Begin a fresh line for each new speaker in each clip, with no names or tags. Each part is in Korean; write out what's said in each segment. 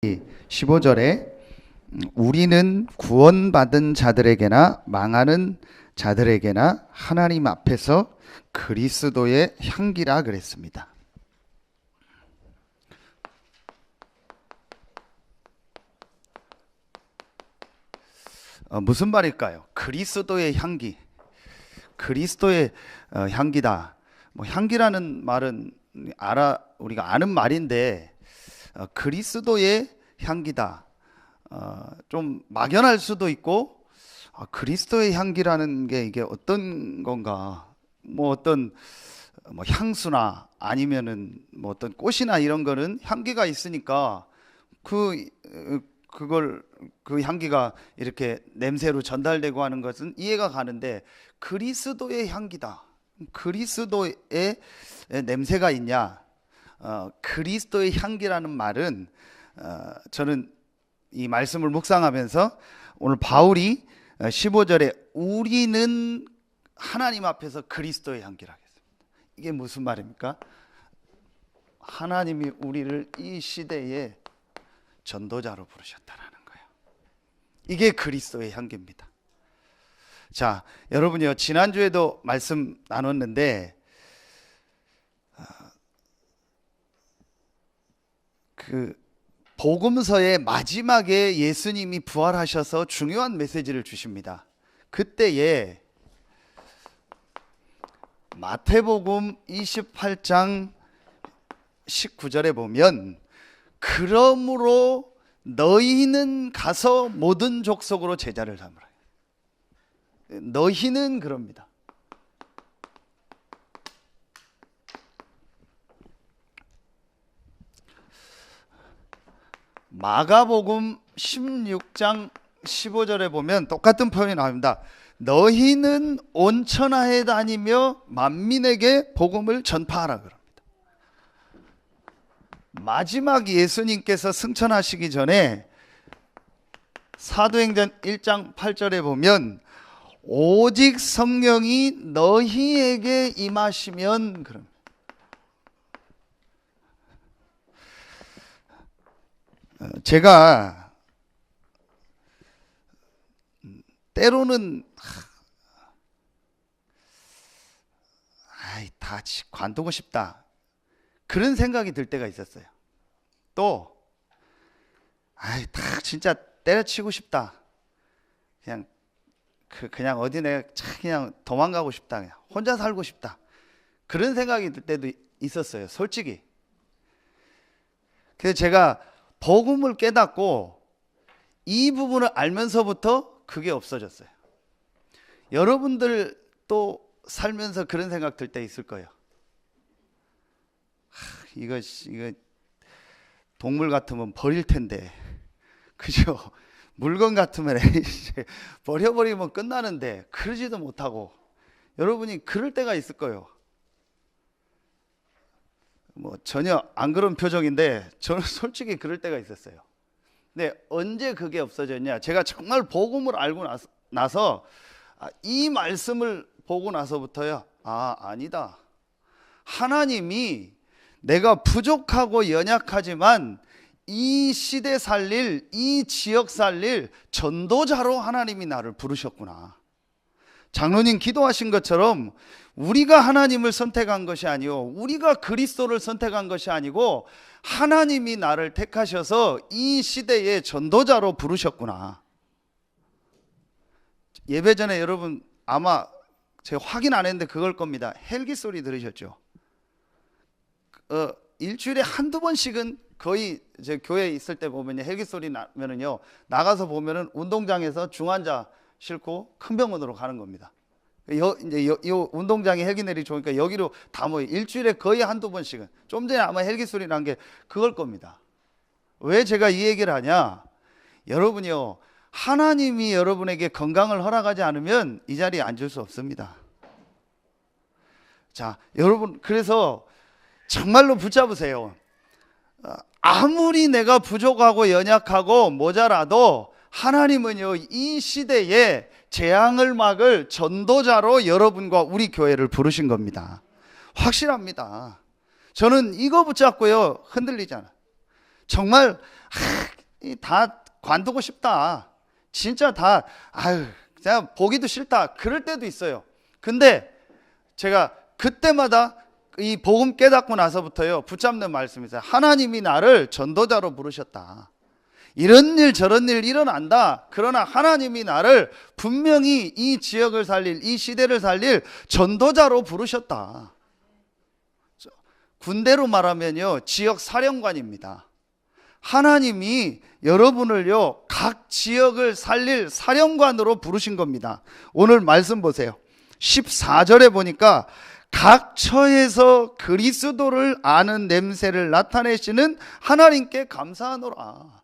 15절에 우리는 구원받은 자들에게나 망하는 자들에게나 하나님 앞에서 그리스도의 향기라 그랬습니다. 무슨 말일까요? 그리스도의 향기, 그리스도의 향기다. 향기라는 말은 우리가 아는 말인데 그리스도의 향기다. 좀 막연할 수도 있고 그리스도의 향기라는 게 이게 어떤 건가? 어떤 향수나 아니면은 어떤 꽃이나 이런 거는 향기가 있으니까 그 향기가 이렇게 냄새로 전달되고 하는 것은 이해가 가는데 그리스도의 향기다. 그리스도의 냄새가 있냐? 그리스도의 향기라는 말은 저는 이 말씀을 묵상하면서 오늘 바울이 15절에 우리는 하나님 앞에서 그리스도의 향기라 했습니다. 이게 무슨 말입니까? 하나님이 우리를 이 시대에 전도자로 부르셨다라는 거예요. 이게 그리스도의 향기입니다. 자, 여러분이요, 지난주에도 말씀 나눴는데 복음서의 마지막에 예수님이 부활하셔서 중요한 메시지를 주십니다. 그때에 마태복음 28장 19절에 보면 그러므로 너희는 가서 모든 족속으로 제자를 삼으라. 너희는 그럽니다. 마가복음 16장 15절에 보면 똑같은 표현이 나옵니다. 너희는 온 천하에 다니며 만민에게 복음을 전파하라 그럽니다. 마지막 예수님께서 승천하시기 전에 사도행전 1장 8절에 보면 오직 성령이 너희에게 임하시면 그럽니다. 제가 때로는 다 관두고 싶다 그런 생각이 들 때가 있었어요. 또 다 진짜 때려치고 싶다. 그냥 어디 내가 그냥 도망가고 싶다. 그냥 혼자 살고 싶다. 그런 생각이 들 때도 있었어요. 솔직히. 그래서 제가 복음을 깨닫고 이 부분을 알면서부터 그게 없어졌어요. 여러분들 또 살면서 그런 생각 들 때 있을 거예요. 이거 동물 같으면 버릴 텐데, 그죠? 물건 같으면 버려버리면 끝나는데 그러지도 못하고 여러분이 그럴 때가 있을 거예요. 전혀 안 그런 표정인데 저는 솔직히 그럴 때가 있었어요. 근데 언제 그게 없어졌냐? 제가 정말 복음을 알고 나서 이 말씀을 보고 나서부터요. 아니다. 하나님이 내가 부족하고 연약하지만 이 시대 살릴, 이 지역 살릴 전도자로 하나님이 나를 부르셨구나. 장로님 기도하신 것처럼 우리가 하나님을 선택한 것이 아니요, 우리가 그리스도를 선택한 것이 아니고 하나님이 나를 택하셔서 이 시대의 전도자로 부르셨구나. 예배 전에 여러분 아마 제가 확인 안 했는데 그걸 겁니다. 헬기 소리 들으셨죠? 일주일에 한두 번씩은 거의 제 교회에 있을 때 보면 헬기 소리 나면은요, 나가서 보면은 운동장에서 중환자 싣고 큰 병원으로 가는 겁니다. 이제 운동장에 헬기 내리 좋으니까 여기로 다 모여. 일주일에 거의 한두 번씩은. 좀 전에 아마 헬기 소리 난 게 그걸 겁니다. 왜 제가 이 얘기를 하냐? 여러분이요, 하나님이 여러분에게 건강을 허락하지 않으면 이 자리에 앉을 수 없습니다. 자, 여러분, 그래서 정말로 붙잡으세요. 아무리 내가 부족하고 연약하고 모자라도 하나님은요, 이 시대에 재앙을 막을 전도자로 여러분과 우리 교회를 부르신 겁니다. 확실합니다. 저는 이거 붙잡고요 흔들리잖아. 정말 다 관두고 싶다. 진짜 다 그냥 보기도 싫다. 그럴 때도 있어요. 근데 제가 그때마다 이 복음 깨닫고 나서부터요 붙잡는 말씀이 있어요. 하나님이 나를 전도자로 부르셨다. 이런 일 저런 일 일어난다. 그러나 하나님이 나를 분명히 이 지역을 살릴, 이 시대를 살릴 전도자로 부르셨다. 군대로 말하면요 지역 사령관입니다. 하나님이 여러분을요 각 지역을 살릴 사령관으로 부르신 겁니다. 오늘 말씀 보세요. 14절에 보니까 각 처에서 그리스도를 아는 냄새를 나타내시는 하나님께 감사하노라.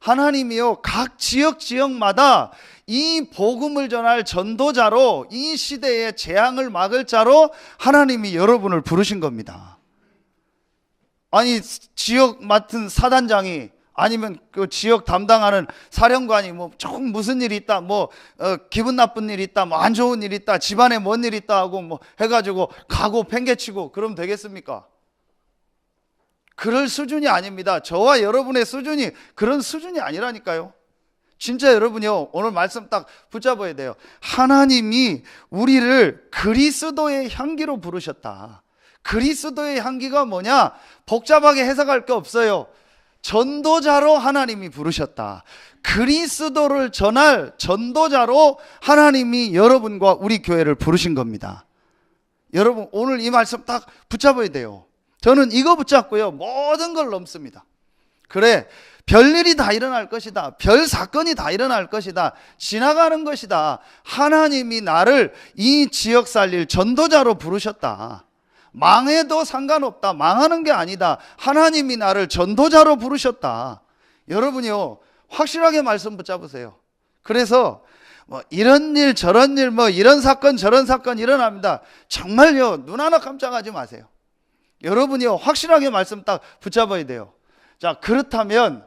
하나님이요 각 지역마다 이 복음을 전할 전도자로, 이 시대의 재앙을 막을 자로 하나님이 여러분을 부르신 겁니다. 아니 지역 맡은 사단장이 아니면 그 지역 담당하는 사령관이 뭐 조금 무슨 일이 있다, 기분 나쁜 일이 있다, 안 좋은 일이 있다, 집안에 뭔 일이 있다 하고 해가지고 가고 팽개치고 그러면 되겠습니까? 그럴 수준이 아닙니다. 저와 여러분의 수준이 그런 수준이 아니라니까요. 진짜 여러분이요 오늘 말씀 딱 붙잡아야 돼요. 하나님이 우리를 그리스도의 향기로 부르셨다. 그리스도의 향기가 뭐냐? 복잡하게 해석할 게 없어요. 전도자로 하나님이 부르셨다. 그리스도를 전할 전도자로 하나님이 여러분과 우리 교회를 부르신 겁니다. 여러분 오늘 이 말씀 딱 붙잡아야 돼요. 저는 이거 붙잡고요 모든 걸 넘습니다. 그래 별일이 다 일어날 것이다. 별 사건이 다 일어날 것이다. 지나가는 것이다. 하나님이 나를 이 지역 살릴 전도자로 부르셨다. 망해도 상관없다. 망하는 게 아니다. 하나님이 나를 전도자로 부르셨다. 여러분이요 확실하게 말씀 붙잡으세요. 그래서 이런 일 저런 일 이런 사건 저런 사건 일어납니다. 정말요 눈 하나 깜짝하지 마세요. 여러분이요 확실하게 말씀 딱 붙잡아야 돼요. 자 그렇다면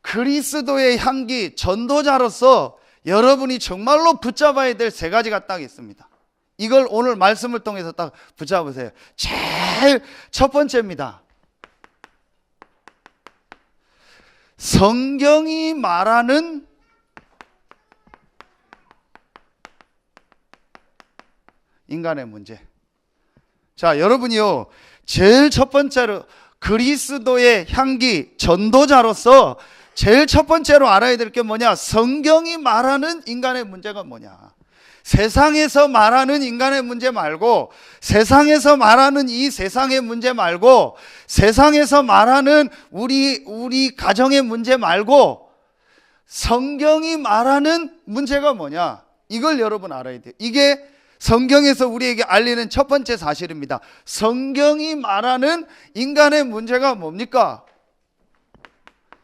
그리스도의 향기 전도자로서 여러분이 정말로 붙잡아야 될 세 가지가 딱 있습니다. 이걸 오늘 말씀을 통해서 딱 붙잡으세요. 제일 첫 번째입니다. 성경이 말하는 인간의 문제. 자, 여러분이요 제일 첫 번째로 그리스도의 향기 전도자로서 제일 첫 번째로 알아야 될 게 뭐냐? 성경이 말하는 인간의 문제가 뭐냐? 세상에서 말하는 인간의 문제 말고, 세상에서 말하는 이 세상의 문제 말고, 세상에서 말하는 우리 가정의 문제 말고, 성경이 말하는 문제가 뭐냐? 이걸 여러분 알아야 돼요. 이게 성경에서 우리에게 알리는 첫 번째 사실입니다. 성경이 말하는 인간의 문제가 뭡니까?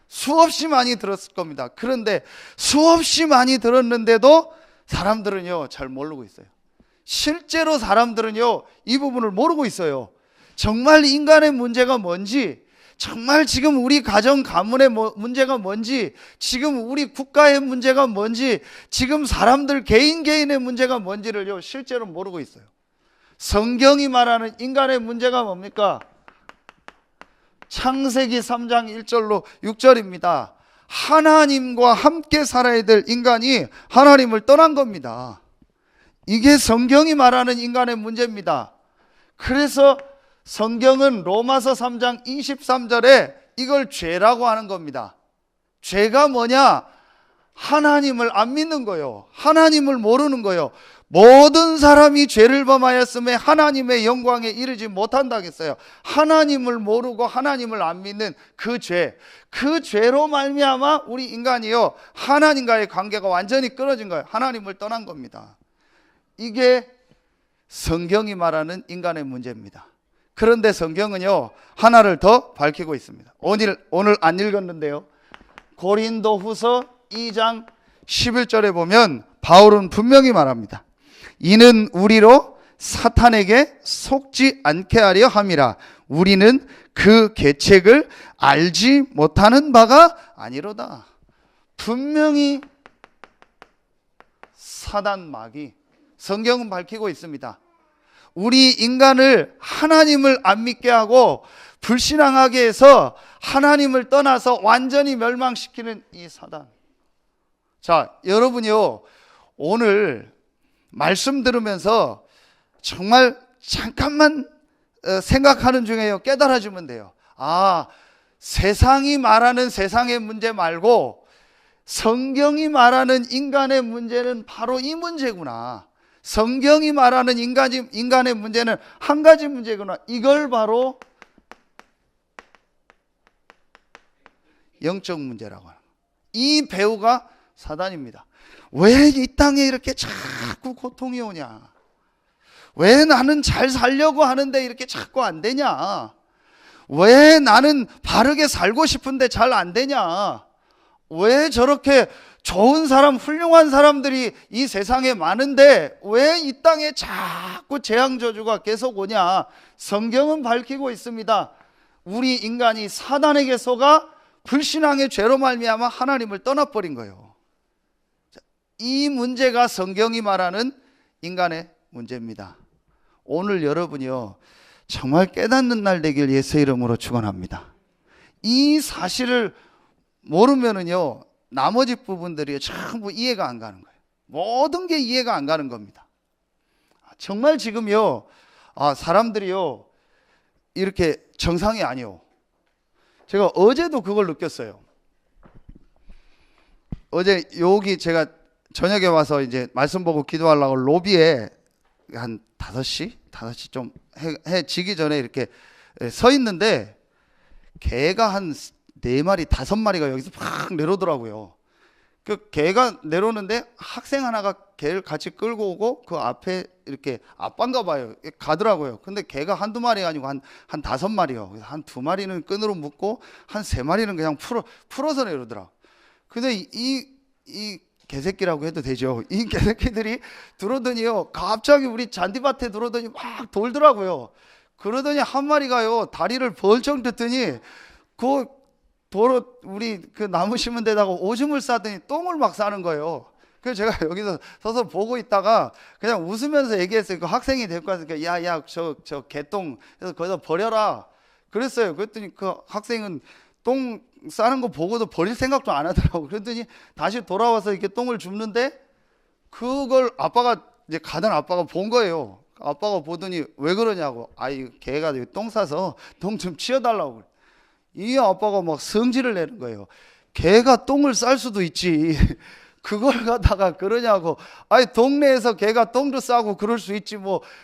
수없이 많이 들었을 겁니다. 그런데 수없이 많이 들었는데도 사람들은요 잘 모르고 있어요. 실제로 사람들은요 이 부분을 모르고 있어요. 정말 인간의 문제가 뭔지, 정말 지금 우리 가정 가문의 문제가 뭔지, 지금 우리 국가의 문제가 뭔지, 지금 사람들 개인의 문제가 뭔지를요 실제로 모르고 있어요. 성경이 말하는 인간의 문제가 뭡니까? 창세기 3장 1절로 6절입니다. 하나님과 함께 살아야 될 인간이 하나님을 떠난 겁니다. 이게 성경이 말하는 인간의 문제입니다. 그래서 성경은 로마서 3장 23절에 이걸 죄라고 하는 겁니다. 죄가 뭐냐? 하나님을 안 믿는 거예요. 하나님을 모르는 거예요. 모든 사람이 죄를 범하였음에 하나님의 영광에 이르지 못한다 했어요. 하나님을 모르고 하나님을 안 믿는 그 죄, 그 죄로 말미암아 우리 인간이요 하나님과의 관계가 완전히 끊어진 거예요. 하나님을 떠난 겁니다. 이게 성경이 말하는 인간의 문제입니다. 그런데 성경은요 하나를 더 밝히고 있습니다. 오늘 안 읽었는데요, 고린도후서 2장 11절에 보면 바울은 분명히 말합니다. 이는 우리로 사탄에게 속지 않게 하려 함이라. 우리는 그 계책을 알지 못하는 바가 아니로다. 분명히 사단 마귀, 성경은 밝히고 있습니다. 우리 인간을 하나님을 안 믿게 하고 불신앙하게 해서 하나님을 떠나서 완전히 멸망시키는 이 사단. 자, 여러분이요, 오늘 말씀 들으면서 정말 잠깐만 생각하는 중에요, 깨달아지면 돼요. 아, 세상이 말하는 세상의 문제 말고 성경이 말하는 인간의 문제는 바로 이 문제구나. 성경이 말하는 인간의 문제는 한 가지 문제구나. 이걸 바로 영적 문제라고 하는, 이 배우가 사단입니다. 왜 이 땅에 이렇게 자꾸 고통이 오냐? 왜 나는 잘 살려고 하는데 이렇게 자꾸 안 되냐? 왜 나는 바르게 살고 싶은데 잘 안 되냐? 왜 저렇게 좋은 사람, 훌륭한 사람들이 이 세상에 많은데 왜 이 땅에 자꾸 재앙 저주가 계속 오냐? 성경은 밝히고 있습니다. 우리 인간이 사단에게 속아 불신앙의 죄로 말미암아 하나님을 떠나버린 거예요. 이 문제가 성경이 말하는 인간의 문제입니다. 오늘 여러분이요, 정말 깨닫는 날 되길 예수의 이름으로 축원합니다. 이 사실을 모르면은요, 나머지 부분들이 전부 이해가 안 가는 거예요. 모든 게 이해가 안 가는 겁니다. 정말 지금요, 사람들이요, 이렇게 정상이 아니요. 제가 어제도 그걸 느꼈어요. 어제 여기 제가 저녁에 와서 이제 말씀 보고 기도하려고 로비에 한 5시 좀 해 지기 전에 이렇게 서 있는데 개가 한 4마리, 5마리가 여기서 팍 내려오더라고요. 그 개가 내려오는데 학생 하나가 개를 같이 끌고 오고 그 앞에 이렇게 아빠인가 봐요. 가더라고요. 근데 개가 한두 마리가 아니고 한 5마리요. 그래서 한 2마리는 끈으로 묶고 한 3마리는 그냥 풀어서 내려오더라. 근데 이 개새끼라고 해도 되죠. 이 개새끼들이 들어오더니요, 갑자기 우리 잔디밭에 들어오더니 막 돌더라고요. 그러더니 한 마리가요, 다리를 벌쩍 듣더니 그 도로 우리 그 나무 심은 데다가 오줌을 싸더니 똥을 막 싸는 거예요. 그래서 제가 여기서 서서 보고 있다가 그냥 웃으면서 얘기했어요. 그 학생이 데리고 와서 야야 저 개똥 그래서 거기다 버려라 그랬어요. 그랬더니 그 학생은 똥 싸는 거 보고도 버릴 생각도 안 하더라고. 그랬더니 다시 돌아와서 이렇게 똥을 줍는데 그걸 아빠가 이제 가던 아빠가 본 거예요. 아빠가 보더니 왜 그러냐고. 아이 개가 똥 싸서 똥 좀 치워달라고. 이 아빠가 막 성질을 내는 거예요. 개가 똥을 쌀 수도 있지. 그걸 갖다가 그러냐고. 아니 동네에서 개가 똥도 싸고 그럴 수 있지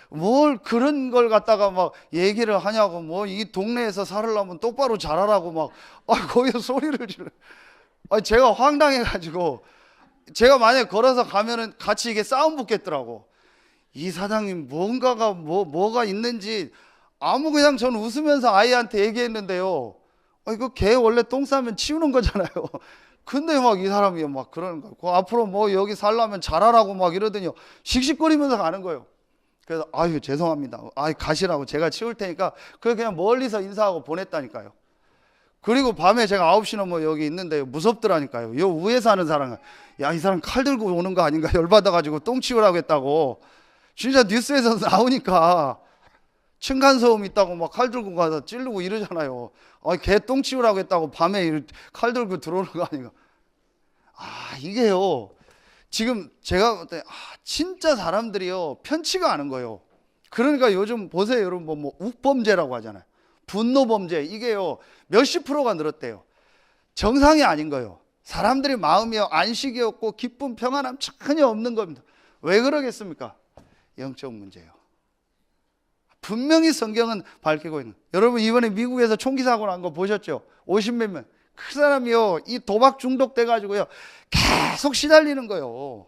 뭘 그런 걸 갖다가 막 얘기를 하냐고. 뭐 이 동네에서 살으려면 똑바로 잘하라고 막 거기서 소리를 지르. 제가 황당해가지고 제가 만약에 걸어서 가면은 같이 이게 싸움 붙겠더라고. 이 사장님 뭔가가 뭐가 있는지 아무 그냥 저는 웃으면서 아이한테 얘기했는데요. 이거 개 원래 똥 싸면 치우는 거잖아요. 근데 막 이 사람이 막 그러는 거예요. 앞으로 뭐 여기 살려면 잘하라고 막 이러더니 씩씩거리면서 가는 거예요. 그래서 아유 죄송합니다. 가시라고 제가 치울 테니까 그냥 멀리서 인사하고 보냈다니까요. 그리고 밤에 제가 9시 넘어 여기 있는데 무섭더라니까요. 요 위에 사는 사람은 야, 이 사람 칼 들고 오는 거 아닌가 열받아가지고 똥 치우라고 했다고. 진짜 뉴스에서 나오니까 층간소음 있다고 막 칼 들고 가서 찌르고 이러잖아요. 개 똥 치우라고 했다고 밤에 칼 들고 들어오는 거 아닌가. 이게요. 지금 제가 볼 때 진짜 사람들이요 편치가 않은 거예요. 그러니까 요즘 보세요 여러분 뭐 욱범죄라고 하잖아요. 분노범죄 이게요 몇십 프로가 늘었대요. 정상이 아닌 거예요. 사람들이 마음이요 안식이 없고 기쁨 평안함 전혀 없는 겁니다. 왜 그러겠습니까? 영적 문제예요. 분명히 성경은 밝히고 있는. 여러분 이번에 미국에서 총기 사고 난 거 보셨죠? 50몇 명. 그 사람이요 이 도박 중독돼 가지고요 계속 시달리는 거예요.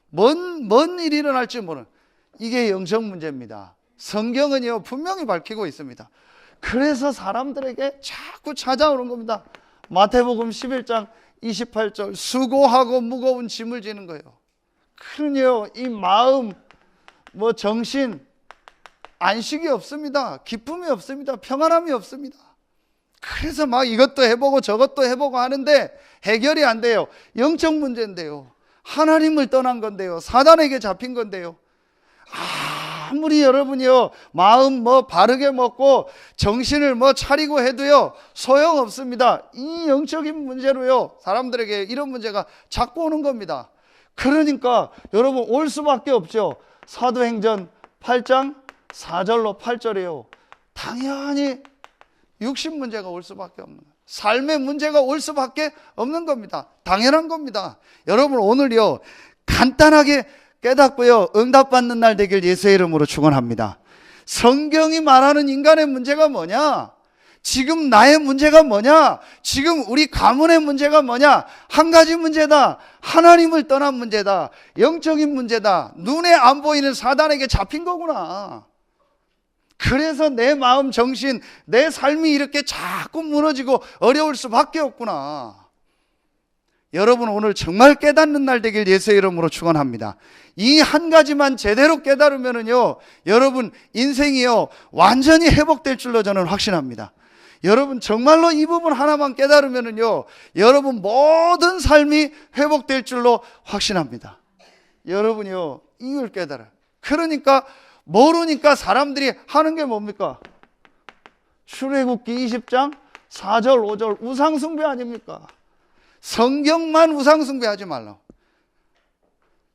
뭔 일이 일어날지 모르는. 이게 영적 문제입니다. 성경은요 분명히 밝히고 있습니다. 그래서 사람들에게 자꾸 찾아오는 겁니다. 마태복음 11장 28절 수고하고 무거운 짐을 지는 거예요. 그러니요 이 마음 정신 안식이 없습니다. 기쁨이 없습니다. 평안함이 없습니다. 그래서 막 이것도 해보고 저것도 해보고 하는데 해결이 안 돼요. 영적 문제인데요. 하나님을 떠난 건데요. 사단에게 잡힌 건데요. 아무리 여러분이요 마음 바르게 먹고 정신을 차리고 해도요 소용없습니다. 이 영적인 문제로요 사람들에게 이런 문제가 자꾸 오는 겁니다. 그러니까 여러분 올 수밖에 없죠. 사도행전 8장 4절로 8절이에요. 당연히 육신 문제가 올 수밖에 없는 거예요. 삶의 문제가 올 수밖에 없는 겁니다. 당연한 겁니다. 여러분 오늘요 간단하게 깨닫고요 응답받는 날 되길 예수의 이름으로 축원합니다. 성경이 말하는 인간의 문제가 뭐냐? 지금 나의 문제가 뭐냐? 지금 우리 가문의 문제가 뭐냐? 한 가지 문제다. 하나님을 떠난 문제다. 영적인 문제다. 눈에 안 보이는 사단에게 잡힌 거구나. 그래서 내 마음, 정신, 내 삶이 이렇게 자꾸 무너지고 어려울 수밖에 없구나. 여러분 오늘 정말 깨닫는 날 되길 예수의 이름으로 축원합니다. 이 한 가지만 제대로 깨달으면은요 여러분 인생이요 완전히 회복될 줄로 저는 확신합니다. 여러분 정말로 이 부분 하나만 깨달으면은요 여러분 모든 삶이 회복될 줄로 확신합니다. 여러분이요 이걸 깨달아요. 그러니까 모르니까 사람들이 하는 게 뭡니까? 출애굽기 20장 4절 5절 우상숭배 아닙니까? 성경만 우상숭배하지 말라.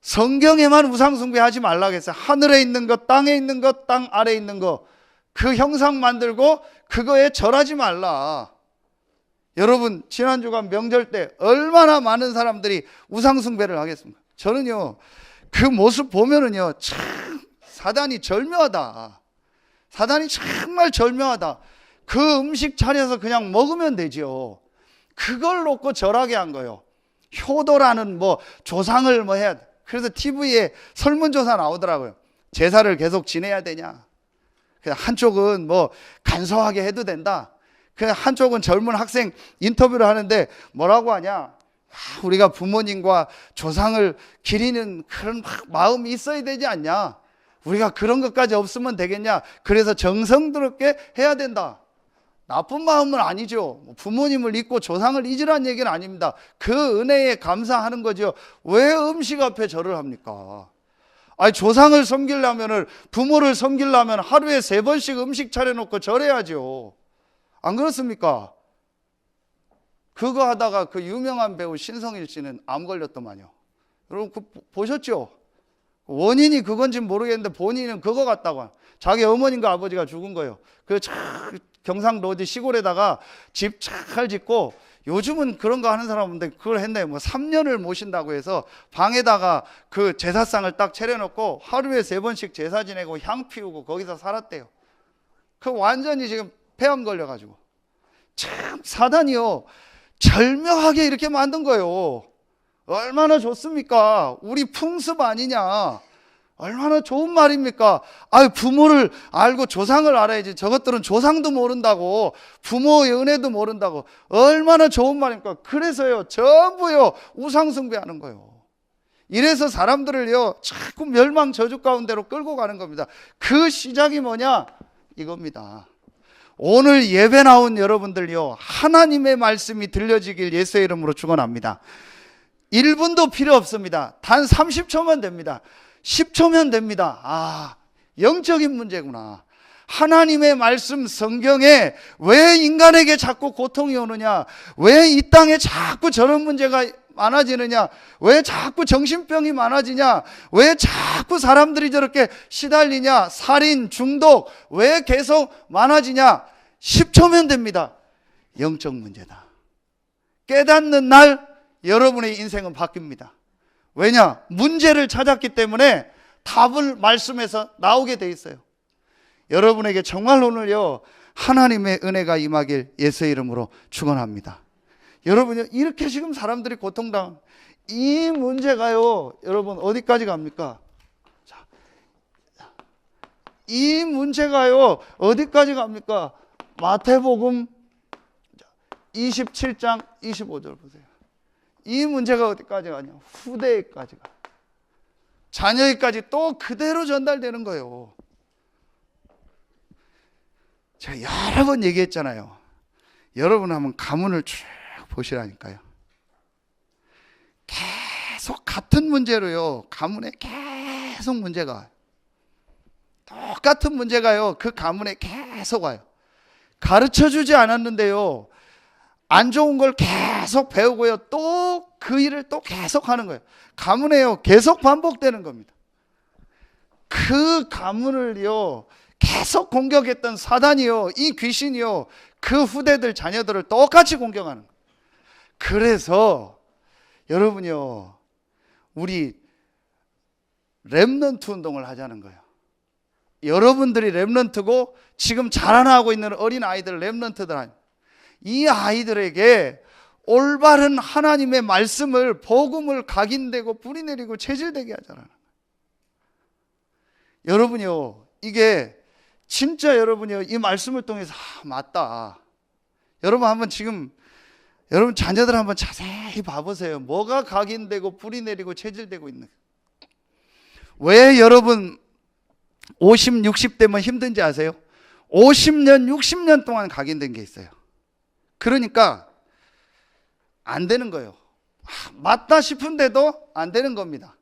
성경에만 우상숭배하지 말라고 했어요. 하늘에 있는 것, 땅에 있는 것, 땅 아래에 있는 것, 그 형상 만들고 그거에 절하지 말라. 여러분 지난 주간 명절 때 얼마나 많은 사람들이 우상숭배를 하겠습니까? 저는요 그 모습 보면은요 참 사단이 절묘하다. 사단이 정말 절묘하다. 그 음식 차려서 그냥 먹으면 되죠. 그걸 놓고 절하게 한 거예요. 효도라는 조상을 해야 돼. 그래서 TV에 설문조사 나오더라고요. 제사를 계속 지내야 되냐. 그냥 한쪽은 간소하게 해도 된다. 그냥 한쪽은 젊은 학생 인터뷰를 하는데 뭐라고 하냐. 우리가 부모님과 조상을 기리는 그런 마음이 있어야 되지 않냐. 우리가 그런 것까지 없으면 되겠냐. 그래서 정성스럽게 해야 된다. 나쁜 마음은 아니죠. 부모님을 잊고 조상을 잊으라는 얘기는 아닙니다. 그 은혜에 감사하는 거죠. 왜 음식 앞에 절을 합니까? 아니 조상을 섬기려면 부모를 섬기려면 하루에 3번씩 음식 차려놓고 절해야죠. 안 그렇습니까? 그거 하다가 그 유명한 배우 신성일 씨는 암 걸렸더만요. 여러분 보셨죠? 원인이 그건지 모르겠는데 본인은 그거 같다고. 자기 어머님과 아버지가 죽은 거예요. 그 경상도 어디 시골에다가 집 잘 짓고 요즘은 그런 거 하는 사람 없는데 그걸 했네. 3년을 모신다고 해서 방에다가 그 제사상을 딱 차려놓고 하루에 3번씩 제사 지내고 향 피우고 거기서 살았대요. 그 완전히 지금 폐암 걸려가지고. 참 사단이요 절묘하게 이렇게 만든 거예요. 얼마나 좋습니까? 우리 풍습 아니냐. 얼마나 좋은 말입니까? 부모를 알고 조상을 알아야지. 저것들은 조상도 모른다고, 부모의 은혜도 모른다고. 얼마나 좋은 말입니까? 그래서요 전부요 우상숭배하는 거예요. 이래서 사람들을요 자꾸 멸망 저주 가운데로 끌고 가는 겁니다. 그 시작이 뭐냐? 이겁니다. 오늘 예배 나온 여러분들요 하나님의 말씀이 들려지길 예수의 이름으로 축원합니다. 1분도 필요 없습니다. 단 30초면 됩니다. 10초면 됩니다. 영적인 문제구나. 하나님의 말씀 성경에 왜 인간에게 자꾸 고통이 오느냐, 왜 이 땅에 자꾸 저런 문제가 많아지느냐, 왜 자꾸 정신병이 많아지냐, 왜 자꾸 사람들이 저렇게 시달리냐, 살인, 중독 왜 계속 많아지냐. 10초면 됩니다. 영적 문제다. 깨닫는 날 여러분의 인생은 바뀝니다. 왜냐? 문제를 찾았기 때문에 답을 말씀에서 나오게 돼 있어요. 여러분에게 정말 오늘요 하나님의 은혜가 임하길 예수의 이름으로 축원합니다. 여러분요 이렇게 지금 사람들이 고통당 이 문제가요 여러분 어디까지 갑니까? 이 문제가요 어디까지 갑니까? 마태복음 27장 25절 보세요. 이 문제가 어디까지 가냐? 후대에까지 가. 자녀에까지 또 그대로 전달되는 거예요. 제가 여러 번 얘기했잖아요. 여러분 한번 가문을 쭉 보시라니까요. 계속 같은 문제로요 가문에 계속 문제가 똑같은 문제가요, 그 가문에 계속 와요. 가르쳐 주지 않았는데요, 안 좋은 걸 계속 배우고요, 또 그 일을 또 계속 하는 거예요. 가문에요, 계속 반복되는 겁니다. 그 가문을요, 계속 공격했던 사단이요, 이 귀신이요, 그 후대들 자녀들을 똑같이 공격하는 거예요. 그래서 여러분요, 우리 렘넌트 운동을 하자는 거예요. 여러분들이 렘넌트고 지금 자라나고 있는 어린 아이들, 렘넌트들, 이 아이들에게 올바른 하나님의 말씀을, 복음을 각인되고 뿌리내리고 체질되게 하잖아요. 여러분요, 이게 진짜 여러분요, 이 말씀을 통해서 맞다. 여러분 한번 지금 여러분 자녀들 한번 자세히 봐보세요. 뭐가 각인되고 뿌리내리고 체질되고 있는, 왜 여러분 50, 60 되면 힘든지 아세요? 50년, 60년 동안 각인된 게 있어요. 그러니까 안 되는 거예요. 맞다 싶은데도 안 되는 겁니다.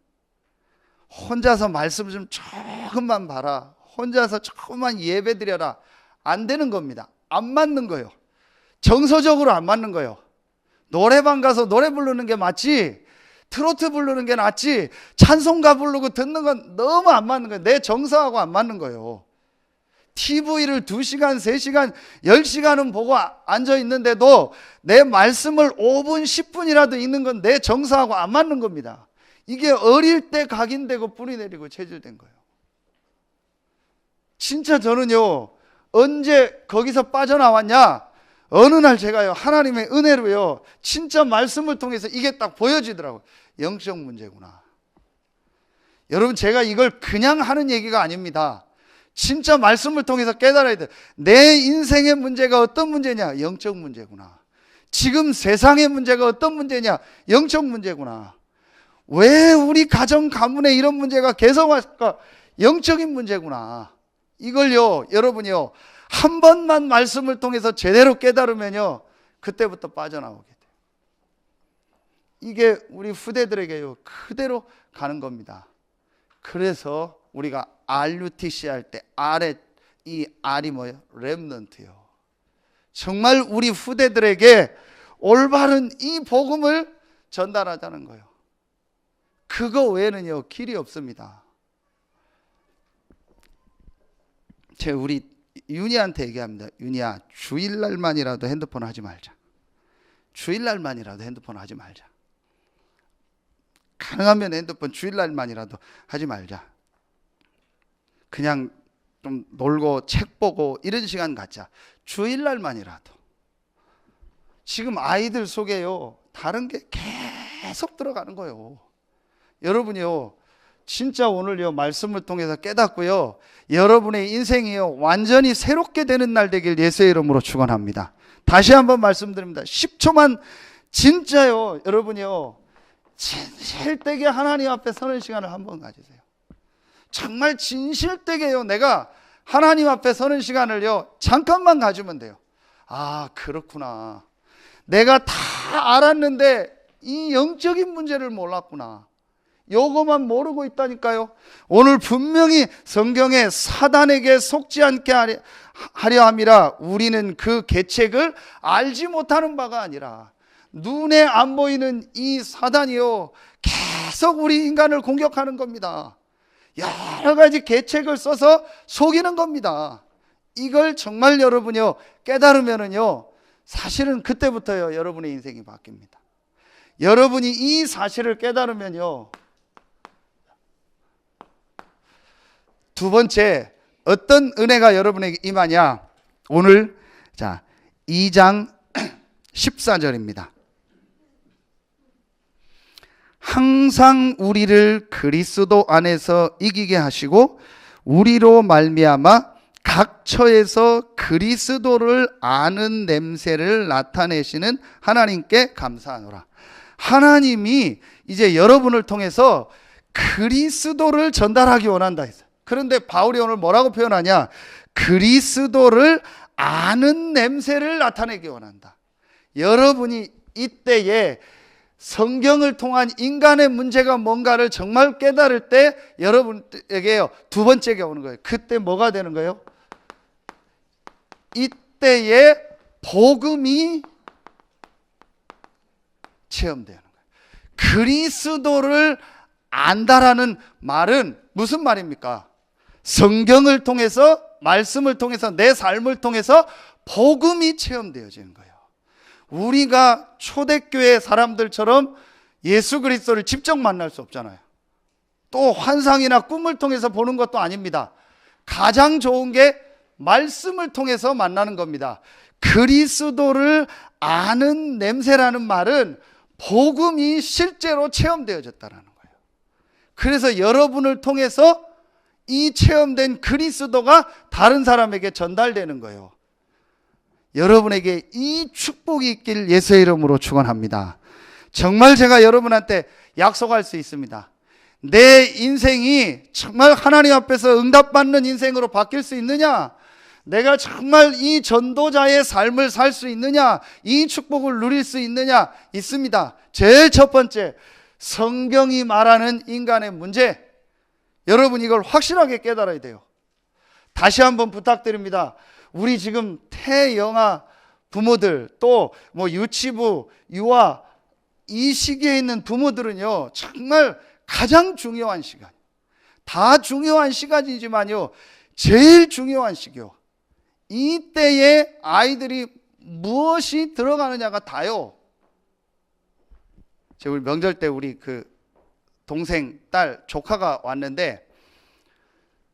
혼자서 말씀 좀 조금만 봐라, 혼자서 조금만 예배 드려라, 안 되는 겁니다. 안 맞는 거예요. 정서적으로 안 맞는 거예요. 노래방 가서 노래 부르는 게 맞지, 트로트 부르는 게 낫지, 찬송가 부르고 듣는 건 너무 안 맞는 거예요. 내 정서하고 안 맞는 거예요. TV를 2시간, 3시간, 10시간은 보고 앉아 있는데도 내 말씀을 5분, 10분이라도 읽는 건 내 정서하고 안 맞는 겁니다. 이게 어릴 때 각인되고 뿌리내리고 체질된 거예요. 진짜 저는요, 언제 거기서 빠져나왔냐? 어느 날 제가요, 하나님의 은혜로요, 진짜 말씀을 통해서 이게 딱 보여지더라고요. 영적 문제구나. 여러분, 제가 이걸 그냥 하는 얘기가 아닙니다. 진짜 말씀을 통해서 깨달아야 돼. 내 인생의 문제가 어떤 문제냐? 영적 문제구나. 지금 세상의 문제가 어떤 문제냐? 영적 문제구나. 왜 우리 가정 가문에 이런 문제가 계속 왔을까? 영적인 문제구나. 이걸요, 여러분이요, 한 번만 말씀을 통해서 제대로 깨달으면요, 그때부터 빠져나오게 돼요. 이게 우리 후대들에게요, 그대로 가는 겁니다. 그래서 우리가 RUTC 할 때 R에, 이 R이 뭐예요? 렘넌트요. 정말 우리 후대들에게 올바른 이 복음을 전달하자는 거예요. 그거 외에는요, 길이 없습니다. 제가 우리 윤희한테 얘기합니다. 윤희야, 주일날만이라도 핸드폰 하지 말자. 주일날만이라도 핸드폰 하지 말자. 가능하면 핸드폰 주일날만이라도 하지 말자. 그냥 좀 놀고 책 보고 이런 시간 갖자. 주일날만이라도. 지금 아이들 속에요, 다른 게 계속 들어가는 거예요. 여러분이요, 진짜 오늘요, 말씀을 통해서 깨닫고요, 여러분의 인생이요, 완전히 새롭게 되는 날 되길 예수의 이름으로 축원합니다. 다시 한번 말씀드립니다. 10초만 진짜요, 여러분이요, 진실되게 하나님 앞에 서는 시간을 한번 가지세요. 정말 진실되게요, 내가 하나님 앞에 서는 시간을요, 잠깐만 가지면 돼요. 아, 그렇구나. 내가 다 알았는데 이 영적인 문제를 몰랐구나. 요거만 모르고 있다니까요. 오늘 분명히 성경에 사단에게 속지 않게 하려 함이라, 우리는 그 계책을 알지 못하는 바가 아니라, 눈에 안 보이는 이 사단이요, 계속 우리 인간을 공격하는 겁니다. 여러 가지 계책을 써서 속이는 겁니다. 이걸 정말 여러분이요, 깨달으면은요, 사실은 그때부터요, 여러분의 인생이 바뀝니다. 여러분이 이 사실을 깨달으면요, 두 번째, 어떤 은혜가 여러분에게 임하냐? 오늘 자 2장 14절입니다. 항상 우리를 그리스도 안에서 이기게 하시고 우리로 말미암아 각 처에서 그리스도를 아는 냄새를 나타내시는 하나님께 감사하노라. 하나님이 이제 여러분을 통해서 그리스도를 전달하기 원한다 했어요. 그런데 바울이 오늘 뭐라고 표현하냐? 그리스도를 아는 냄새를 나타내기 원한다. 여러분이 이때에 성경을 통한 인간의 문제가 뭔가를 정말 깨달을 때 여러분에게요, 두 번째가 오는 거예요. 그때 뭐가 되는 거예요? 이때에 복음이 체험되는 거예요. 그리스도를 안다라는 말은 무슨 말입니까? 성경을 통해서, 말씀을 통해서, 내 삶을 통해서 복음이 체험되어지는 거예요. 우리가 초대교회 사람들처럼 예수 그리스도를 직접 만날 수 없잖아요. 또 환상이나 꿈을 통해서 보는 것도 아닙니다. 가장 좋은 게 말씀을 통해서 만나는 겁니다. 그리스도를 아는 냄새라는 말은 복음이 실제로 체험되어졌다는 거예요. 그래서 여러분을 통해서 이 체험된 그리스도가 다른 사람에게 전달되는 거예요. 여러분에게 이 축복이 있길 예수의 이름으로 축원합니다. 정말 제가 여러분한테 약속할 수 있습니다. 내 인생이 정말 하나님 앞에서 응답받는 인생으로 바뀔 수 있느냐? 내가 정말 이 전도자의 삶을 살 수 있느냐? 이 축복을 누릴 수 있느냐? 있습니다. 제일 첫 번째, 성경이 말하는 인간의 문제. 여러분 이걸 확실하게 깨달아야 돼요. 다시 한번 부탁드립니다. 우리 지금 태영아 부모들, 또 뭐 유치부, 유아, 이 시기에 있는 부모들은요, 정말 가장 중요한 시간, 다 중요한 시간이지만요, 제일 중요한 시기요. 이때에 아이들이 무엇이 들어가느냐가 다요. 제가 우리 명절 때 우리 그 동생, 딸, 조카가 왔는데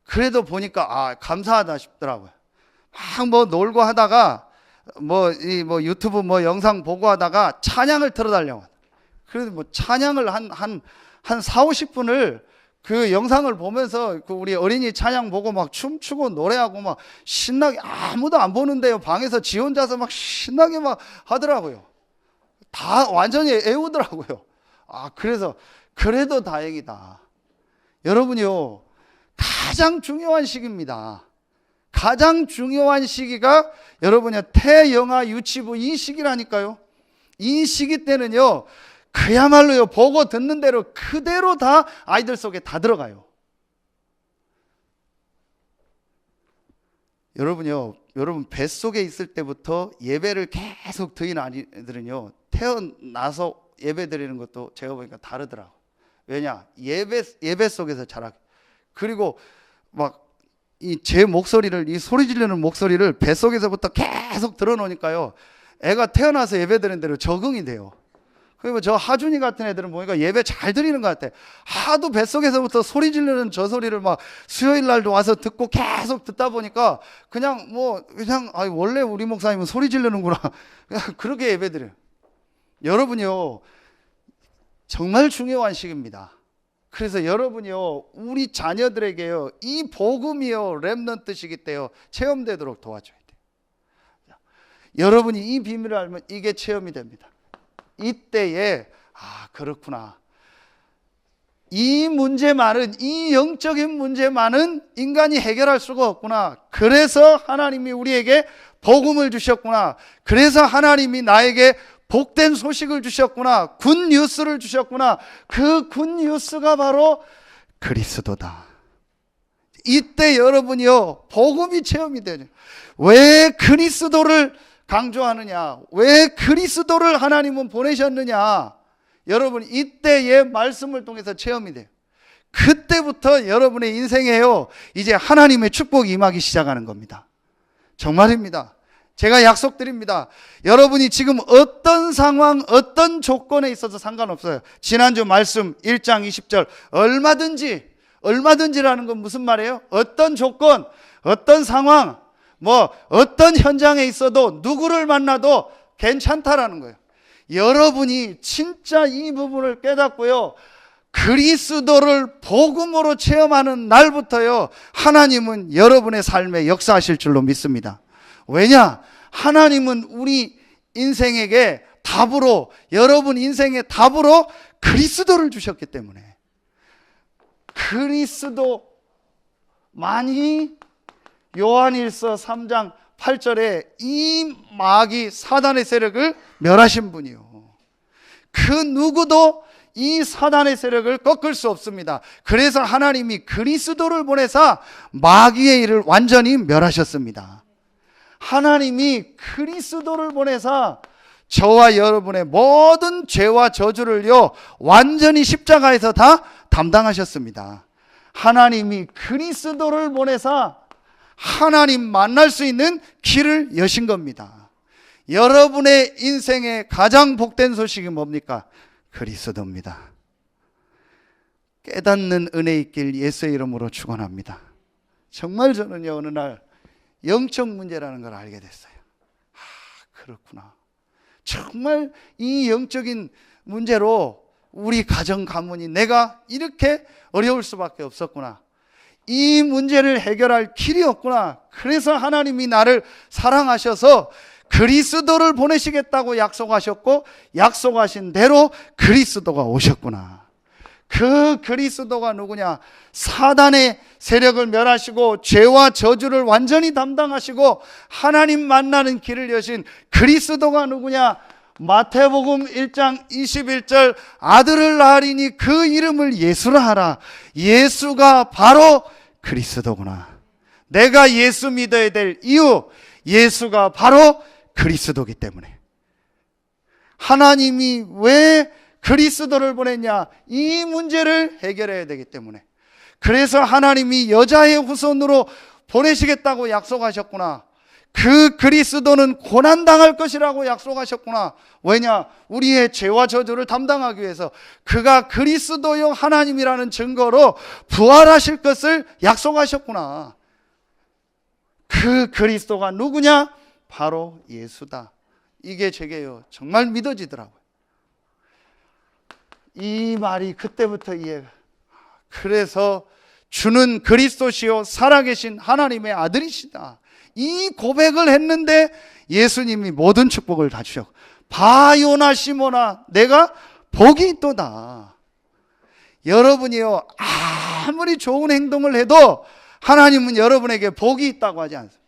그래도 보니까 감사하다 싶더라고요. 막 뭐 놀고 하다가 뭐 유튜브 뭐 영상 보고 하다가 찬양을 틀어달라고. 그래도 뭐 찬양을 한 4, 50분을 그 영상을 보면서 그 우리 어린이 찬양 보고 막 춤추고 노래하고 막 신나게, 아무도 안 보는데요, 방에서 지 혼자서 막 신나게 막 하더라고요. 다 완전히 애우더라고요. 그래서 그래도 다행이다. 여러분요, 가장 중요한 시기입니다. 가장 중요한 시기가 여러분의 태영아 유치부 이 시기라니까요. 이 시기 때는요, 그야말로요, 보고 듣는 대로 그대로 다 아이들 속에 다 들어가요. 여러분요, 여러분 뱃속에 있을 때부터 예배를 계속 드린 아이들은요, 태어나서 예배 드리는 것도 제가 보니까 다르더라고. 왜냐? 예배 속에서 자라고. 그리고 막 제 목소리를, 이 소리 지르는 목소리를 뱃속에서부터 계속 들어놓으니까요, 애가 태어나서 예배 드리는 대로 적응이 돼요. 그리고 저 하준이 같은 애들은 보니까 예배 잘 드리는 것 같아. 하도 뱃속에서부터 소리 지르는 저 소리를 막 수요일 날도 와서 듣고 계속 듣다 보니까 그냥 원래 우리 목사님은 소리 지르는구나. 그냥 그렇게 예배 드려요. 여러분요, 정말 중요한 시기입니다. 그래서 여러분이요, 우리 자녀들에게요, 이 복음이요, 렘넌트 시기 때요, 체험되도록 도와줘야 돼요. 여러분이 이 비밀을 알면 이게 체험이 됩니다. 이때에 그렇구나, 이 문제만은, 이 영적인 문제만은 인간이 해결할 수가 없구나. 그래서 하나님이 우리에게 복음을 주셨구나. 그래서 하나님이 나에게 복된 소식을 주셨구나. 굿뉴스를 주셨구나. 그 굿뉴스가 바로 그리스도다. 이때 여러분이요, 복음이 체험이 되죠. 왜 그리스도를 강조하느냐? 왜 그리스도를 하나님은 보내셨느냐? 여러분 이때의 말씀을 통해서 체험이 돼요. 그때부터 여러분의 인생에요, 이제 하나님의 축복이 임하기 시작하는 겁니다. 정말입니다. 제가 약속드립니다. 여러분이 지금 어떤 상황, 어떤 조건에 있어서 상관없어요. 지난주 말씀 1장 20절 얼마든지라는 건 무슨 말이에요? 어떤 조건, 어떤 상황, 어떤 현장에 있어도 누구를 만나도 괜찮다라는 거예요. 여러분이 진짜 이 부분을 깨닫고요, 그리스도를 복음으로 체험하는 날부터요, 하나님은 여러분의 삶에 역사하실 줄로 믿습니다. 왜냐? 하나님은 우리 인생에게 답으로, 여러분 인생의 답으로 그리스도를 주셨기 때문에, 그리스도만이 요한일서 3장 8절에 이 마귀 사단의 세력을 멸하신 분이요, 그 누구도 이 사단의 세력을 꺾을 수 없습니다. 그래서 하나님이 그리스도를 보내사 마귀의 일을 완전히 멸하셨습니다. 하나님이 그리스도를 보내사 저와 여러분의 모든 죄와 저주를요 완전히 십자가에서 다 담당하셨습니다. 하나님이 그리스도를 보내사 하나님 만날 수 있는 길을 여신 겁니다. 여러분의 인생의 가장 복된 소식이 뭡니까? 그리스도입니다. 깨닫는 은혜 있길 예수의 이름으로 축원합니다. 정말 저는요 어느 날 영적 문제라는 걸 알게 됐어요. 그렇구나. 정말 이 영적인 문제로 우리 가정 가문이 내가 이렇게 어려울 수밖에 없었구나. 이 문제를 해결할 길이 없구나. 그래서 하나님이 나를 사랑하셔서 그리스도를 보내시겠다고 약속하셨고 약속하신 대로 그리스도가 오셨구나. 그 그리스도가 누구냐? 사단의 세력을 멸하시고 죄와 저주를 완전히 담당하시고 하나님 만나는 길을 여신 그리스도가 누구냐? 마태복음 1장 21절 아들을 낳으리니 그 이름을 예수라 하라. 예수가 바로 그리스도구나. 내가 예수 믿어야 될 이유, 예수가 바로 그리스도기 때문에. 하나님이 왜 그리스도를 보냈냐? 이 문제를 해결해야 되기 때문에. 그래서 하나님이 여자의 후손으로 보내시겠다고 약속하셨구나. 그 그리스도는 고난당할 것이라고 약속하셨구나. 왜냐? 우리의 죄와 저주를 담당하기 위해서 그가 그리스도요 하나님이라는 증거로 부활하실 것을 약속하셨구나. 그 그리스도가 누구냐? 바로 예수다. 이게 제게요 정말 믿어지더라고요. 이 말이 그때부터 이해가. 그래서 주는 그리스도시요 살아계신 하나님의 아들이시다. 이 고백을 했는데 예수님이 모든 축복을 다 주셨고, 바요나 시모나 내가 복이 있도다. 여러분이요 아무리 좋은 행동을 해도 하나님은 여러분에게 복이 있다고 하지 않습니다.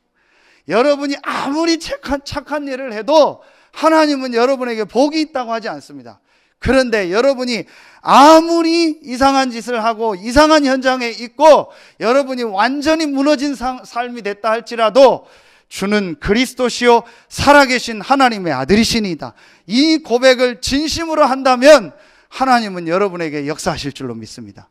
여러분이 아무리 착한 일을 해도 하나님은 여러분에게 복이 있다고 하지 않습니다. 그런데 여러분이 아무리 이상한 짓을 하고 이상한 현장에 있고 여러분이 완전히 무너진 삶이 됐다 할지라도 주는 그리스도시요 살아계신 하나님의 아들이시니이다. 이 고백을 진심으로 한다면 하나님은 여러분에게 역사하실 줄로 믿습니다.